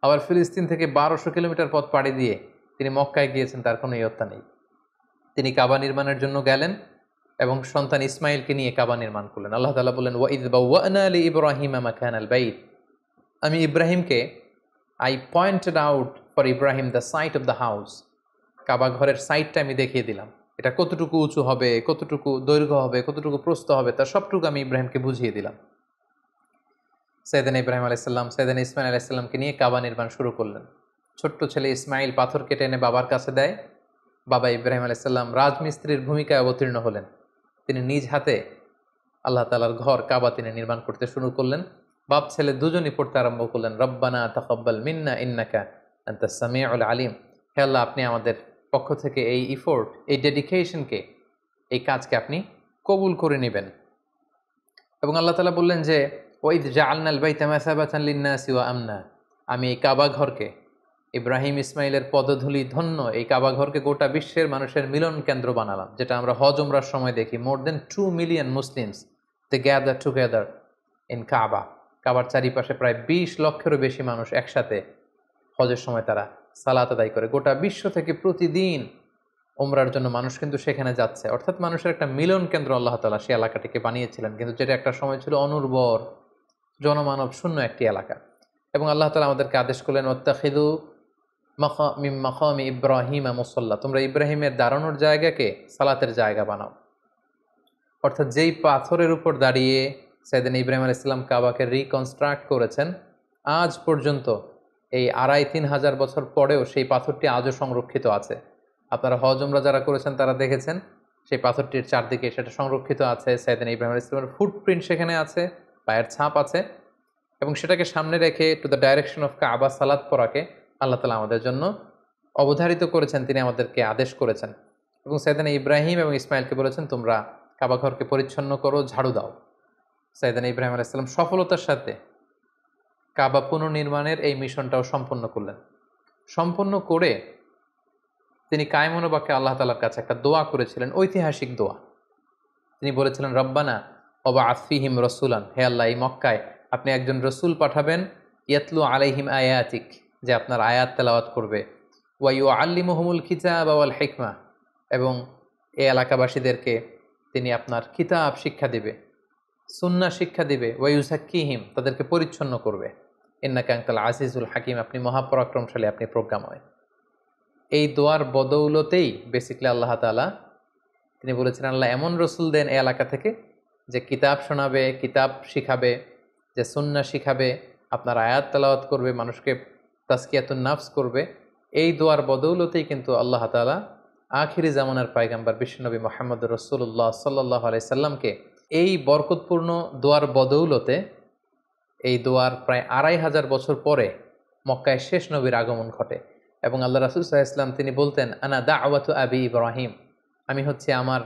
আবার ফিলিস্তিন থেকে ১২০০ কিলোমিটার পথ পাড়ি দিয়ে তিনি মক্কায় গিয়েছেন, তার কোনো ইয়ত্তা নেই। তিনি কাবা নির্মাণের জন্য গেলেন এবং সন্তান ইসমাইলকে নিয়ে কাবা নির্মাণ করলেন। আল্লাহ তাআলা বললেন, ওয়াইদ বাওয়া'না লিইব্রাহিমা মাকানাল বাইত। আমি ইব্রাহিমকে, আই পয়েন্টেড আউট ফর ইব্রাহিম the site of the house. কাবা ঘরের সাইডটা আমি দেখিয়ে দিলাম, এটা কতটুকু উঁচু হবে, কতটুকু দৈর্ঘ্য হবে, কতটুকু প্রস্থ হবে, তার সবটুকু আমি ইব্রাহিমকে বুঝিয়ে দিলাম। সৈয়দনা ইব্রাহিম আলাইসাল্লাম সৈয়দনা ইসমাইল আলাইসাল্লামকে নিয়ে কাবা নির্মাণ শুরু করলেন। ছোট্ট ছেলে ইসমাইল পাথর কেটে এনে বাবার কাছে দেয়। বাবা ইব্রাহিম আলাইসাল্লাম রাজমিস্ত্রির ভূমিকায় অবতীর্ণ হলেন। তিনি নিজ হাতে আল্লাহ তাআলার ঘর কাবা তিনি নির্মাণ করতে শুরু করলেন। বাপ ছেলে দুজনই পড়তে আরম্ভ করলেন, রব্বানা তাকাব্বাল মিন্না ইন্নাকা আনতাস সামিউল আলিম। হে আল্লাহ, আপনি আমাদের পক্ষ থেকে এই ইফোর্ট, এই ডেডিকেশনকে, এই কাজকে আপনি কবুল করে নেবেন। এবং আল্লাহ তাআলা বললেন যে ওয়াইদ জাআলনাল বাইতা মাসাবাতান লিন-নাসি ওয়া আমনা, আমি এই কাবা ঘরকে, ইব্রাহিম ইসমাইলের পদধূলি ধন্য এই কাবা ঘরকে গোটা বিশ্বের মানুষের মিলন কেন্দ্র বানালাম। যেটা আমরা হজ উমরার সময় দেখি, more than 2 million Muslims they gather together in Kaaba. কাবার চারিপাশে প্রায় 20 লক্ষেরও বেশি মানুষ একসাথে হজের সময় তারা সালাত আদায় করে। গোটা বিশ্ব থেকে প্রতিদিন উমরার জন্য মানুষ কিন্তু সেখানে যাচ্ছে। অর্থাৎ মানুষের একটা মিলন কেন্দ্র আল্লাহ তাআলা সেই এলাকাটিকে বানিয়েছিলেন, কিন্তু যেটা একটা সময় ছিল অনুর্বর, জনমানব শূন্য একটি এলাকা। এবং আল্লাহ তাআলা আমাদেরকে আদেশ করলেন, ওয়াত্তাখিযু মিন মাকামি ইব্রাহিমা মুসাল্লা, তোমরা ইব্রাহিমের দাঁড়ানোর জায়গাকে সালাতের জায়গা বানাও। অর্থাৎ যেই পাথরের উপর দাঁড়িয়ে সাইয়েদনা ইব্রাহিম আলাইহিস সালাম কাবাকে রিকনস্ট্রাক্ট করেছেন, আজ পর্যন্ত এই ২,৫০০ হাজার বছর পরেও সেই পাথরটি আজও সংরক্ষিত আছে। আপনারা হজ উমরা যারা করেছেন তারা দেখেছেন সেই পাথরটির চারদিকে সেটা সংরক্ষিত আছে। সাইয়েদনা ইব্রাহিম আলাইহিস সালামের ফুটপ্রিন্ট সেখানে আছে, পায়ের ছাপ আছে। এবং সেটাকে সামনে রেখে টু দ্য ডাইরেকশন অফ কাবা সালাত পড়াকে আল্লাহ তাআলা আমাদের জন্য অবধারিত করেছেন, তিনি আমাদেরকে আদেশ করেছেন। এবং সাইয়েদনা ইব্রাহিম এবং ইসমাইলকে বলেছেন, তোমরা কাবা ঘরকে পরিচ্ছন্ন করো, ঝাড়ু দাও। সাইয়েদনা ইব্রাহিম আলাইহিস সালাম সফলতার সাথে কাবা পুনর্নির্মাণের এই মিশনটাও সম্পন্ন করলেন। সম্পন্ন করে তিনি কায়মনোবাক্যে আল্লাহ তাআলার কাছে একটা দোয়া করেছিলেন, ঐতিহাসিক দোয়া। তিনি বলেছিলেন, রব্বানা ওয়াবআথ ফীহিম রাসূলান, হে আল্লাহ, এই মক্কায় আপনি একজন রসুল পাঠাবেন, ইয়াতলু আলাইহিম আয়াতিক, যে আপনার আয়াত তেলাওয়াত করবে, ওয়া ইউআল্লিমুহুমুল কিতাবা ওয়াল হিকমা, এবং এই এলাকাবাসীদেরকে তিনি আপনার কিতাব শিক্ষা দিবে, সুন্নাহ শিক্ষা দিবে, ওয়া ইউযাক্কিহিম, তাদেরকে পরিচ্ছন্ন করবে, ইন্নাকা আনতাল আজিজুল হাকিম, আপনি মহাপরাক্রমশালী, আপনি প্রজ্ঞাময়। এই দোয়ার বদৌলতেই বেসিক্যালি আল্লাহ তাআলা তিনি বলেছিলেন, আল্লাহ এমন রসুল দেন এই এলাকা থেকে যে কিতাব শোনাবে, কিতাব শিখাবে, যে সুন্নাহ শিখাবে, আপনার আয়াত তেলাওয়াত করবে, মানুষকে তাজকিয়াতুন নাফস করবে। এই দোয়ার বদৌলতেই কিন্তু আল্লাহ তাআলা আখিরি জামানার পয়গম্বর বিশ্বনবী মুহাম্মদুর রাসূলুল্লাহ সাল্লাল্লাহু আলাইহি সাল্লামকে এই বরকতপূর্ণ দোয়ার বদৌলতে, এই দোয়ার প্রায় ২,৫০০ বছর পরে মক্কায় শেষ নবীর আগমন ঘটে। এবং আল্লাহ রাসূল সাল্লাল্লাহু আলাইহি ওয়াসাল্লাম তিনি বলতেন, আনা দাওয়াতু আবি ইব্রাহিম, আমি হচ্ছে আমার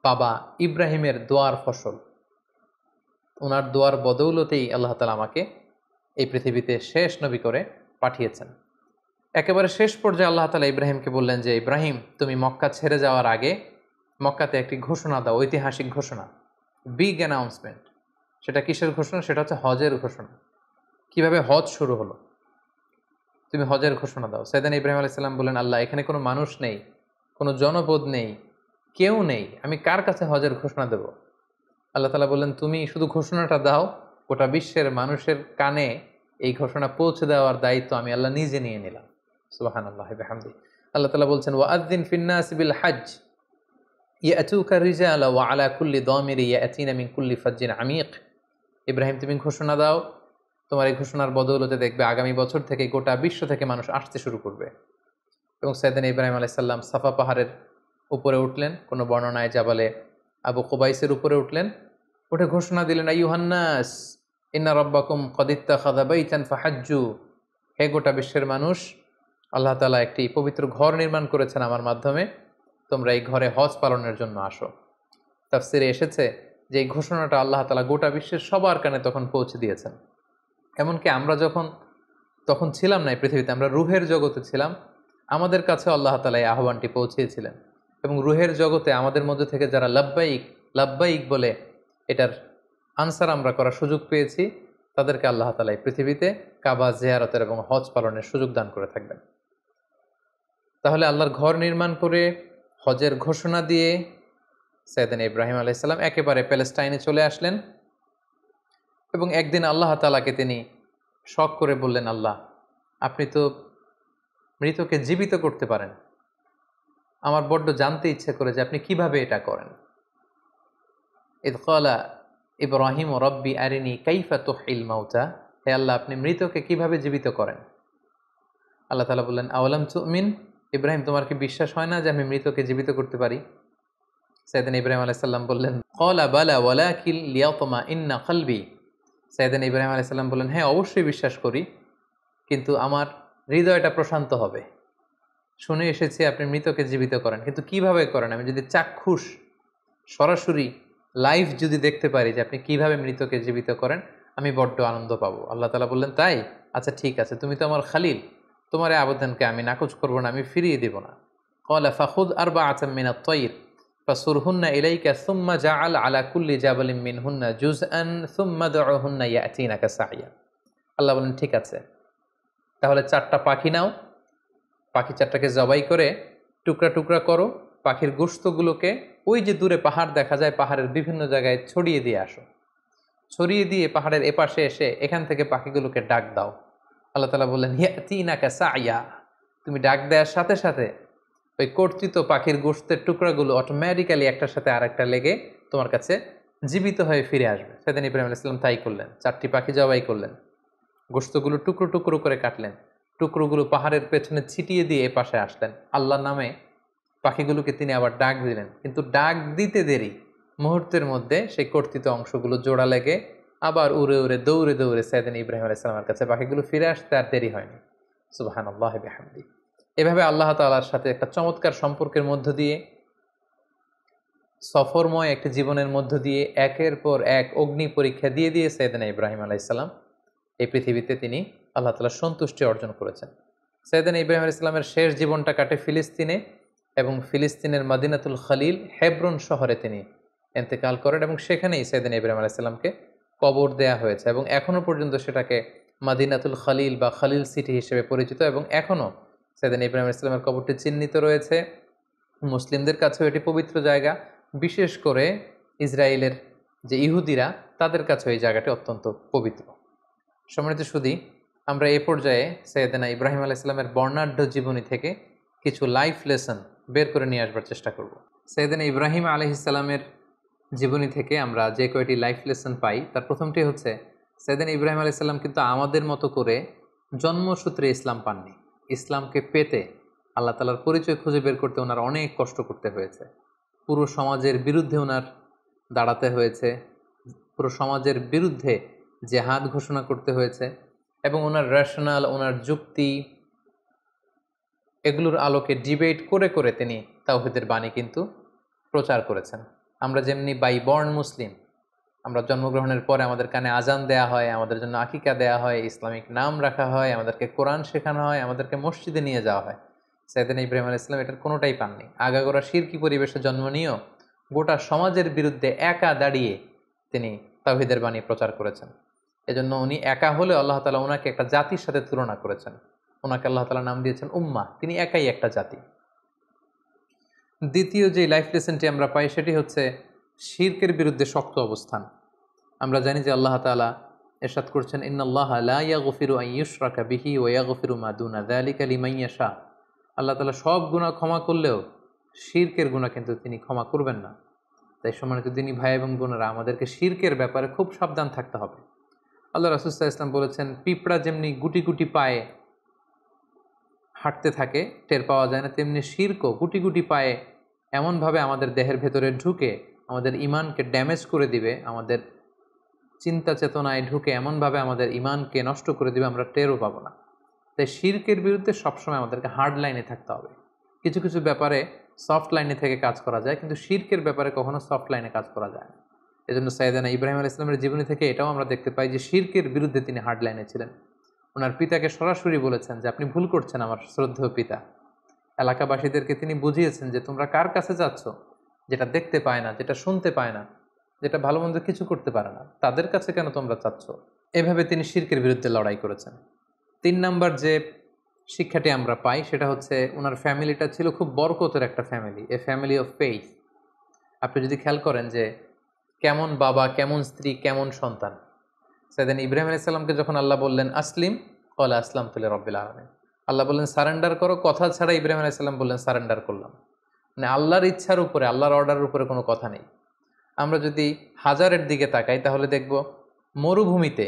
বাবা ইব্রাহিমের দোয়ার ফসল। ওনার দোয়ার বদৌলতেই আল্লাহ তাআলা আমাকে এই পৃথিবীতে শেষ নবী করে পাঠিয়েছেন। একেবারে শেষ পর্যায়ে আল্লাহ তাআলা ইব্রাহিমকে বললেন যে, ইব্রাহিম, তুমি মক্কা ছেড়ে যাওয়ার আগে মক্কাতে একটি ঘোষণা দাও, ঐতিহাসিক ঘোষণা, বিগ অ্যানাউন্সমেন্ট। সেটা কিসের ঘোষণা? সেটা হচ্ছে হজের ঘোষণা। কিভাবে হজ শুরু হলো, তুমি হজের ঘোষণা দাও। সাইয়েদনা ইব্রাহিম আলাইহিস সালাম বললেন, আল্লাহ, এখানে কোনো মানুষ নেই, কোনো জনপদ নেই, কেউ নেই, আমি কার কাছে হজের ঘোষণা দেব? আল্লাহ তাআলা বললেন, তুমি শুধু ঘোষণাটা দাও, গোটা বিশ্বের মানুষের কানে এই ঘোষণা পৌঁছে দেওয়ার দায়িত্ব আমি আল্লাহ নিজে নিয়ে নিলাম। সুবহানাল্লাহি ওয়া বিহামদিহি। আল্লাহ তাআলা বলছেন, ওয়াআযযিন ফিন-নাসি বিল হজ্জ ইয়াতুকা রিজালা ওয়া আলা কুল্লি দামিরি ইয়াতিনা মিন কুল্লি ফাজ্জিন আমিক। ইব্রাহিম, তুমি ঘোষণা দাও, তোমার এই ঘোষণার বদৌলতে দেখবে আগামী বছর থেকে গোটা বিশ্ব থেকে মানুষ আসতে শুরু করবে। এবং সাইয়েদনা ইব্রাহিম আলাইহিস সালাম সাফা পাহাড়ের উপরে উঠলেন, কোনো বর্ণনায় জাবালে আবু কুবাইসের উপরে উঠলেন, উঠে ঘোষণা দিলেন, আইয়ুহান নাস ইন্না রাব্বাকুম ক্বাদ ইত্তাখাযা বাইতান ফাহাজ্জু, হে গোটা বিশ্বের মানুষ, আল্লাহ তাআলা একটি পবিত্র ঘর নির্মাণ করেছেন আমার মাধ্যমে, তোমরা এই ঘরে হজ পালনের জন্য আসো। তাফসিরে এসেছে যে এই ঘোষণাটা আল্লাহ তাআলা গোটা বিশ্বের সবার কানে তখন পৌঁছে দিয়েছেন। এমনকি আমরা তখন ছিলাম না এই পৃথিবীতে, আমরা রুহের জগতে ছিলাম, আমাদের কাছে আল্লাহ তাআলা এই আহ্বানটি পৌঁছিয়েছিলেন। এবং রুহের জগতে আমাদের মধ্যে থেকে যারা লাব্বাইক লাব্বাইক বলে এটার আনসার আমরা করার সুযোগ পেয়েছি, তাদেরকে আল্লাহ তাআলা এই পৃথিবীতে কাবা জিয়ারতের এবং হজ পালনের সুযোগ দান করে থাকবেন। তাহলে আল্লাহর ঘর নির্মাণ করে হজের ঘোষণা দিয়ে সাইয়েদনা ইব্রাহিম আলাইহিস সালাম একেবারে প্যালেস্টাইনে চলে আসলেন। এবং একদিন আল্লাহ তাআলাকে তিনি শখ করে বললেন, আল্লাহ, আপনি তো মৃতকে জীবিত করতে পারেন, আমার বড্ড জানতে ইচ্ছে করে যে আপনি কিভাবে এটা করেন। ইদ ক্বালা ইব্রাহিম রব্বি আরিনি কাইফা তুহইল মাউতা, হে আল্লাহ আপনি মৃতকে কিভাবে জীবিত করেন। আল্লাহ তাআলা বললেন আওয়ালাম তুমিন, ইব্রাহিম তোমার কি বিশ্বাস হয় না যে আমি মৃতকে জীবিত করতে পারি? সাইয়েদনা ইব্রাহিম আলাইহিস সালাম বললেন ক্বালা বালা ওয়ালাকিন লিয়াতমাইন্না কলবি, সাইয়েদনা ইব্রাহিম আলাইহিস সালাম বললেন হ্যাঁ অবশ্যই বিশ্বাস করি, কিন্তু আমার হৃদয়টা প্রশান্ত হবে। শুনে এসেছি আপনি মৃতকে জীবিত করেন, কিন্তু কিভাবে করেন? আমি যদি চাক্ষুষ সরাসরি লাইভ যদি দেখতে পারি যে আপনি কিভাবে মৃতকে জীবিত করেন, আমি বড্ড আনন্দ পাবো। আল্লাহ তাআলা বললেন তাই, আচ্ছা ঠিক আছে, তুমি তো আমার খালিল, তোমার এই আবেদনকে আমি নাকচ করবো না, আমি ফিরিয়ে দিব না। ক্বালা ফাখুয আরবাআতাম মিনাত তায়র ফাসুরহুন্না ইলাইকা সুম্মা জাআল আলা কুল্লি জাবালিন মিনহুন্না জুজআন সুম্মা দুউহুন্না ইয়াতিনাকা সাইয়া। আল্লাহ বলেন ঠিক আছে, তাহলে 4টা পাখি নাও, পাখি 4টাকে জবাই করে টুকরা টুকরা করো, পাখির গোশতগুলোকে ওই যে দূরে পাহাড় দেখা যায়, পাহাড়ের বিভিন্ন জায়গায় ছড়িয়ে দিয়ে আসো, ছড়িয়ে দিয়ে পাহাড়ের এপাশে এসে এখান থেকে পাখিগুলোকে ডাক দাও। আল্লাহ তাআলা বললেন ইয়াতিনাকা সাইয়া, তুমি ডাক দেওয়ার সাথে সাথে ওই কর্তৃত পাখির গোশতের টুকরাগুলো অটোমেটিক্যালি একটার সাথে আরেকটা লেগে তোমার কাছে জীবিত হয়ে ফিরে আসবে। সেদিন ইব্রাহিম আলাইহিস সালাম তাই করলেন, 4টি পাখি জবাই করলেন, গোশতগুলো টুকরো টুকরো করে কাটলেন, টুকরোগুলো পাহাড়ের পেছনে ছিটিয়ে দিয়ে এপাশে আসলেন। আল্লাহর নামে পাখিগুলোকে তিনি আবার ডাক দিলেন, কিন্তু ডাক দিতে দেরি, মুহূর্তের মধ্যে সেই কর্তৃত অংশগুলো জোড়া লেগে আবার উড়ে উড়ে দৌড়ে দৌড়ে সাইয়েদনা ইব্রাহিম আলাইহিস সালামের কাছে পাখিগুলো ফিরে আসতে আর দেরি হয়নি। সুবহানাল্লাহি বিহামদি। এভাবে আল্লাহ তাআলার সাথে একটা চমৎকার সম্পর্কের মধ্য দিয়ে, সফরময় একটি জীবনের মধ্য দিয়ে একের পর এক অগ্নি পরীক্ষা দিয়ে দিয়ে সাইয়েদনা ইব্রাহিম আলাইহিস সালাম এই পৃথিবীতে তিনি আল্লাহ তাআলার সন্তুষ্টি অর্জন করেছেন। সাইয়েদনা ইব্রাহিম আলাইহিস সালামের শেষ জীবনটা কাটে ফিলিস্তিনে, এবং ফিলিস্তিনের মদিনাতুল খলিল হেব্রন শহরে তিনি ইন্তেকাল করেন, এবং সেখানেই সাইয়েদনা ইব্রাহিম আলাইহিস সালামকে কবর দেয়া হয়েছে, এবং এখনও পর্যন্ত সেটাকে মদিনাতুল খলিল বা খলিল সিটি হিসেবে পরিচিত, এবং এখনও সাইয়েদনা ইব্রাহিম আলাইহিস সালামের কবরটি চিহ্নিত রয়েছে। মুসলিমদের কাছেও এটি পবিত্র জায়গা, বিশেষ করে ইসরায়েলের যে ইহুদিরা, তাদের কাছেও এই জায়গাটি অত্যন্ত পবিত্র। সম্মানিত সুধী, আমরা এ পর্যায়ে সাইয়েদনা ইব্রাহিম আলাইহিস সালামের বর্ণাঢ্য জীবনী থেকে কিছু লাইফ লেসন বের করে নিয়ে আসবার চেষ্টা করব। সাইয়েদনা ইব্রাহিম আলাইহিস সালামের জীবনী থেকে আমরা যে কয়টি লাইফ লেসন পাই, তার প্রথমটি হচ্ছে সাইয়েদনা ইব্রাহিম আলাইহিস সালাম কিন্তু আমাদের মতো করে জন্মসূত্রে ইসলাম পাননি। ইসলামকে পেতে, আল্লাহ তাআলার পরিচয় খুঁজে বের করতে ওনার অনেক কষ্ট করতে হয়েছে। পুরো সমাজের বিরুদ্ধে ওনার দাঁড়াতে হয়েছে, পুরো সমাজের বিরুদ্ধে জেহাদ ঘোষণা করতে হয়েছে, এবং ওনার রেশনাল, ওনার যুক্তি, এগুলোর আলোকে ডিবেট করে করে তিনি তাওহীদের বাণী কিন্তু প্রচার করেছেন। আমরা যেমনি বাই বর্ন মুসলিম, আমরা জন্মগ্রহণের পরে আমাদের কানে আজান দেয়া হয়, আমাদের জন্য আকিকা দেয়া হয়, ইসলামিক নাম রাখা হয়, আমাদেরকে কোরআন শেখানো হয়, আমাদেরকে মসজিদে নিয়ে যাওয়া হয়। সাইয়েদনা ইব্রাহিম আলাইহিস সালাম এটার কোনোটাই পাননি। আগাগোড়া শিরকি পরিবেশে জন্ম নিয়েও গোটা সমাজের বিরুদ্ধে একা দাঁড়িয়ে তিনি তাওহীদের বাণী প্রচার করেছেন। এজন্য উনি একা হলে আল্লাহ তাআলা ওনাকে একটা জাতির সাথে তুলনা করেছেন। ওনাকে আল্লাহ তাআলা নাম দিয়েছেন উম্মাহ, তিনি একাই একটা জাতি। দ্বিতীয় যে লাইফ লেসনটি আমরা পাই সেটি হচ্ছে শিরকের বিরুদ্ধে শক্ত অবস্থান। আমরা জানি যে আল্লাহ তাআলা ইরশাদ করছেন ইন্নাল্লাহা লা ইয়াগফিরু আন ইউশরাকা বিহি ওয়া ইয়াগফিরু মা দুনা যালিকা লিমান ইয়াশা। আল্লাহ তাআলা সব গুনাহ ক্ষমা করলেও শিরকের গুনাহ কিন্তু তিনি ক্ষমা করবেন না। তাই সম্মানিত দিনী ভাই এবং বোনেরা, আমাদেরকে শিরকের ব্যাপারে খুব সাবধান থাকতে হবে। আল্লাহ রাসূল সাল্লাল্লাহু আলাইহি ওয়াসাল্লাম বলেছেন, পিঁপড়া যেমনি গুটি গুটি পায়ে হাঁটতে থাকে, টের পাওয়া যায় না, তেমনি শিরকও গুটি গুটি পায়ে এমনভাবে আমাদের দেহের ভেতরে ঢুকে আমাদের ইমানকে ড্যামেজ করে দিবে, আমাদের চিন্তা চেতনায় ঢুকে এমনভাবে আমাদের ইমানকে নষ্ট করে দিবে, আমরা টেরও পাবো না। তাই শিরকের বিরুদ্ধে সবসময় আমাদেরকে হার্ড লাইনে থাকতে হবে। কিছু কিছু ব্যাপারে সফট লাইনে থেকে কাজ করা যায়, কিন্তু শিরকের ব্যাপারে কখনো সফট লাইনে কাজ করা যায় না। এজন্য সাইয়েদনা ইব্রাহিম আলাইহিস সালামের জীবনী থেকে এটাও আমরা দেখতে পাই যে শিরকের বিরুদ্ধে তিনি হার্ড লাইনে ছিলেন। ওনার পিতাকে সরাসরি বলেছেন যে আপনি ভুল করছেন আমার শ্রদ্ধেয় পিতা। এলাকাবাসীদেরকে তিনি বুঝিয়েছেন যে তোমরা কার কাছে যাচ্ছ, যেটা দেখতে পায় না, যেটা শুনতে পায় না, যেটা ভালো মন্দ কিছু করতে পারে না, তাদের কাছে কেন তোমরা চাচ্ছ? এভাবে তিনি শিরকের বিরুদ্ধে লড়াই করেছেন। 3 নাম্বার যে শিক্ষাটি আমরা পাই সেটা হচ্ছে ওনার ফ্যামিলিটা ছিল খুব বরকতের একটা family, A family of faith. আপনি যদি খেয়াল করেন যে কেমন বাবা, কেমন স্ত্রী, কেমন সন্তান। সাইয়েদনা ইব্রাহিম আলাইহিস সালামকে যখন আল্লাহ বললেন আসলিম, ক্বালা আসলামতু লিরাব্বিল আলামিন, আল্লাহ বললেন সারেন্ডার করো, কথা ছাড়া ইব্রাহিম আলাইহিস সালাম বললেন সারেন্ডার করলাম। মানে আল্লাহর ইচ্ছার উপরে, আল্লাহর অর্ডারের উপরে কোনো কথা নেই। আমরা যদি হাজারের দিকে তাকাই তাহলে দেখব মরুভূমিতে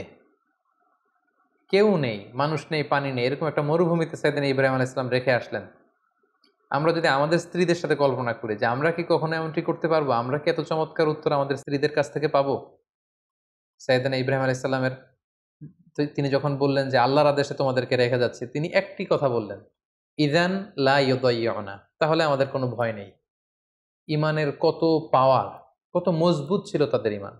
কেউ নেই, মানুষ নেই, পানি নেই, এরকম একটা মরুভূমিতে সাইয়েদনা ইব্রাহিম আলাইহিস সালাম রেখে আসলেন। আমরা যদি আমাদের স্ত্রীদের সাথে কল্পনা করি যে আমরা কি কখনো এমনটি করতে পারবো, আমরা কি এত চমৎকার উত্তর আমাদের স্ত্রীদের কাছ থেকে পাবো? সাইয়েদনা ইব্রাহিম আলাইহিস সালামের তিনি যখন বললেন যে আল্লাহর আদেশে তোমাদেরকে রেখে যাচ্ছে, তিনি একটি কথা বললেন, ইযান লা ইউদাইয়ুনা, তাহলে আমাদের কোনো ভয় নেই। ইমানের কত পাওয়ার, কত মজবুত ছিল তাদের ইমান,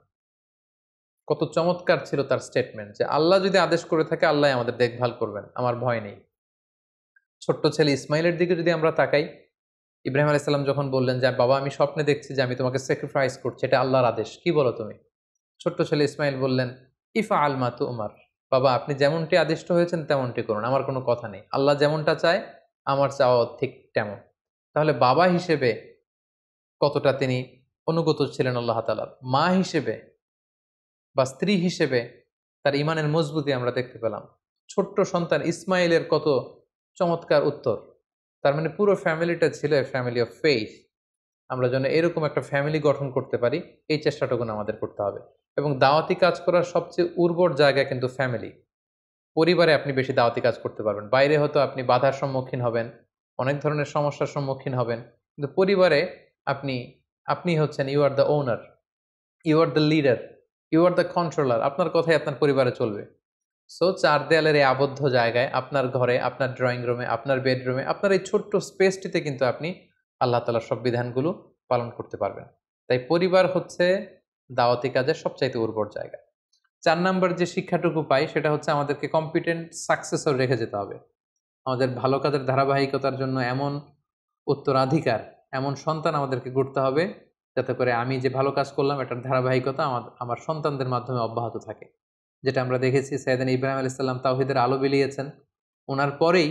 কত চমৎকার ছিল তার স্টেটমেন্ট যে আল্লাহ যদি আদেশ করে থাকে আল্লাহ আমাদের দেখভাল করবেন, আমার ভয় নেই। ছোট্ট ছেলে ইসমাইলের দিকে যদি আমরা তাকাই, ইব্রাহিম আলাইহিস সালাম যখন বললেন যে বাবা আমি স্বপ্নে দেখছি যে আমি তোমাকে স্যাক্রিফাইস করছি, এটা আল্লাহর আদেশ, কি বলো তুমি? ছোট্ট ছেলে ইসমাইল বললেন, ইফা আল মা তুমার, বাবা আপনি যেমনটি আদিষ্ট হয়েছেন তেমনটি করুন, আমার কোনো কথা নেই, আল্লাহ যেমনটা চায় আমার চাওয়া ঠিক তেমন। তাহলে বাবা হিসেবে কতটা তিনি অনুগত ছিলেন আল্লাহ তাআলার, মা হিসেবে বা স্ত্রী হিসেবে তার ইমানের মজবুতি আমরা দেখতে পেলাম। ছোট্ট সন্তান ইসমাইলের কত চমৎকার উত্তর। তার মানে পুরো ফ্যামিলিটা ছিল ফ্যামিলি অফ ফেইথ। আমরা যেন এরকম একটা ফ্যামিলি গঠন করতে পারি, এই চেষ্টাটুকু আমাদের করতে হবে। এবং দাওয়াতি কাজ করার সবচেয়ে উর্বর জায়গা কিন্তু ফ্যামিলি। পরিবারে আপনি বেশি দাওয়াতি কাজ করতে পারবেন, বাইরে হয়তো আপনি বাধার সম্মুখীন হবেন, অনেক ধরনের সমস্যার সম্মুখীন হবেন, কিন্তু পরিবারে আপনি আপনি হচ্ছেন you are the owner, you are the leader, you are the controller, আপনার কথাই আপনার পরিবারে চলবে। সো চার দেয়ালের এই আবদ্ধ জায়গায়, আপনার ঘরে, আপনার ড্রয়িং রুমে, আপনার বেডরুমে, আপনার এই ছোট্ট স্পেসটিতে কিন্তু আপনি আল্লাহ তাআলার সব বিধানগুলো পালন করতে পারবেন। তাই পরিবার হচ্ছে দাওয়াতি কাজের সবচাইতে উর্বর জায়গা। ৪ নাম্বার যে শিক্ষাটুকু পাই সেটা হচ্ছে আমাদেরকে কম্পিটেন্ট সাকসেসর রেখে যেতে হবে। আমাদের ভালো কাজের ধারাবাহিকতার জন্য এমন উত্তরাধিকার, এমন সন্তান আমাদেরকে গড়তে হবে যাতে করে আমি যে ভালো কাজ করলাম এটার ধারাবাহিকতা আমার সন্তানদের মাধ্যমে অব্যাহত থাকে। যেটা আমরা দেখেছি সাইয়েদনা ইব্রাহিম আলাইহিস সালাম তাওহীদের আলো বিলিয়েছেন, ওনার পরেই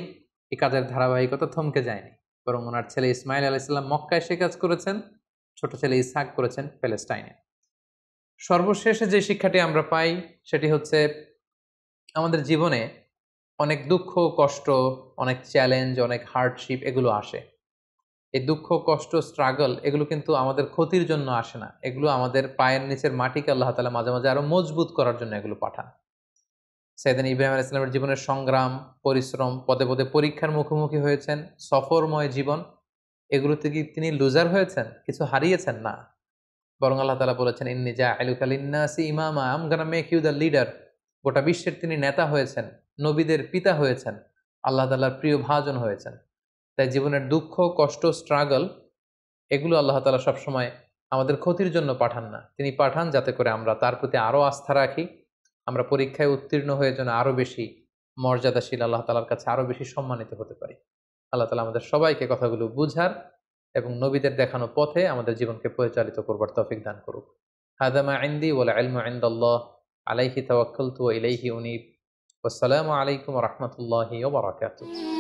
এই কাজের ধারাবাহিকতা থমকে যায়নি, বরং ওনার ছেলে ইসমাইল আলাইহিস সালাম মক্কায় সে কাজ করেছেন, ছোট ছেলে ইসহাক করেছেন প্যালেস্টাইনে। সর্বশেষে যে শিক্ষাটি আমরা পাই সেটি হচ্ছে আমাদের জীবনে অনেক দুঃখ কষ্ট, অনেক চ্যালেঞ্জ, অনেক হার্ডশিপ এগুলো আসে। এই দুঃখ কষ্ট স্ট্রাগল এগুলো কিন্তু আমাদের ক্ষতির জন্য আসে না, এগুলো আমাদের পায়ের নিচের মাটিকে আল্লাহ তাআলা মাঝে মাঝে আরো মজবুত করার জন্য এগুলো পাঠান। সাইয়েদনা ইব্রাহিম আলাইহিস সালামের জীবনের সংগ্রাম, পরিশ্রম, পদে পদে পরীক্ষার মুখোমুখি হয়েছেন, সফরময় জীবন, এগুলোতে কি তিনি লুজার হয়েছেন, কিছু হারিয়েছেন? না, বরং আল্লাহ তাআলা বলেছেন ইন্নী জাইলুকা লিন-নাসি ইমামা, I am gonna make you the leader. গোটা বিশ্বের তিনি নেতা হয়েছেন, নবীদের পিতা হয়েছেন, আল্লাহ তাআলার প্রিয় ভাজন হয়েছেন। তাই জীবনের দুঃখ কষ্ট স্ট্রাগল এগুলো আল্লাহ তাআলা সবসময় আমাদের ক্ষতির জন্য পাঠান না, তিনি পাঠান যাতে করে আমরা তার প্রতি আরো আস্থা রাখি, আমরা পরীক্ষায় উত্তীর্ণ হয়ে যেন আরো বেশি মর্যাদাশীল, আল্লাহ তাআলার কাছে আরো বেশি সম্মানিত হতে পারি। আল্লাহ তাআলা আমাদের সবাইকে কথাগুলো বুঝার এবং নবীদের দেখানো পথে আমাদের জীবনকে পরিচালিত করবার তৌফিক দান করুক। হাদা মা ইনদি ওয়াল ইলমু ইনদাল্লাহ, আলাইহি তাওয়াক্কালতু ওয়া ইলাইহি উনীব। ওয়াসসালামু আলাইকুম ওয়া রাহমাতুল্লাহি ওয়া বারাকাতুহু।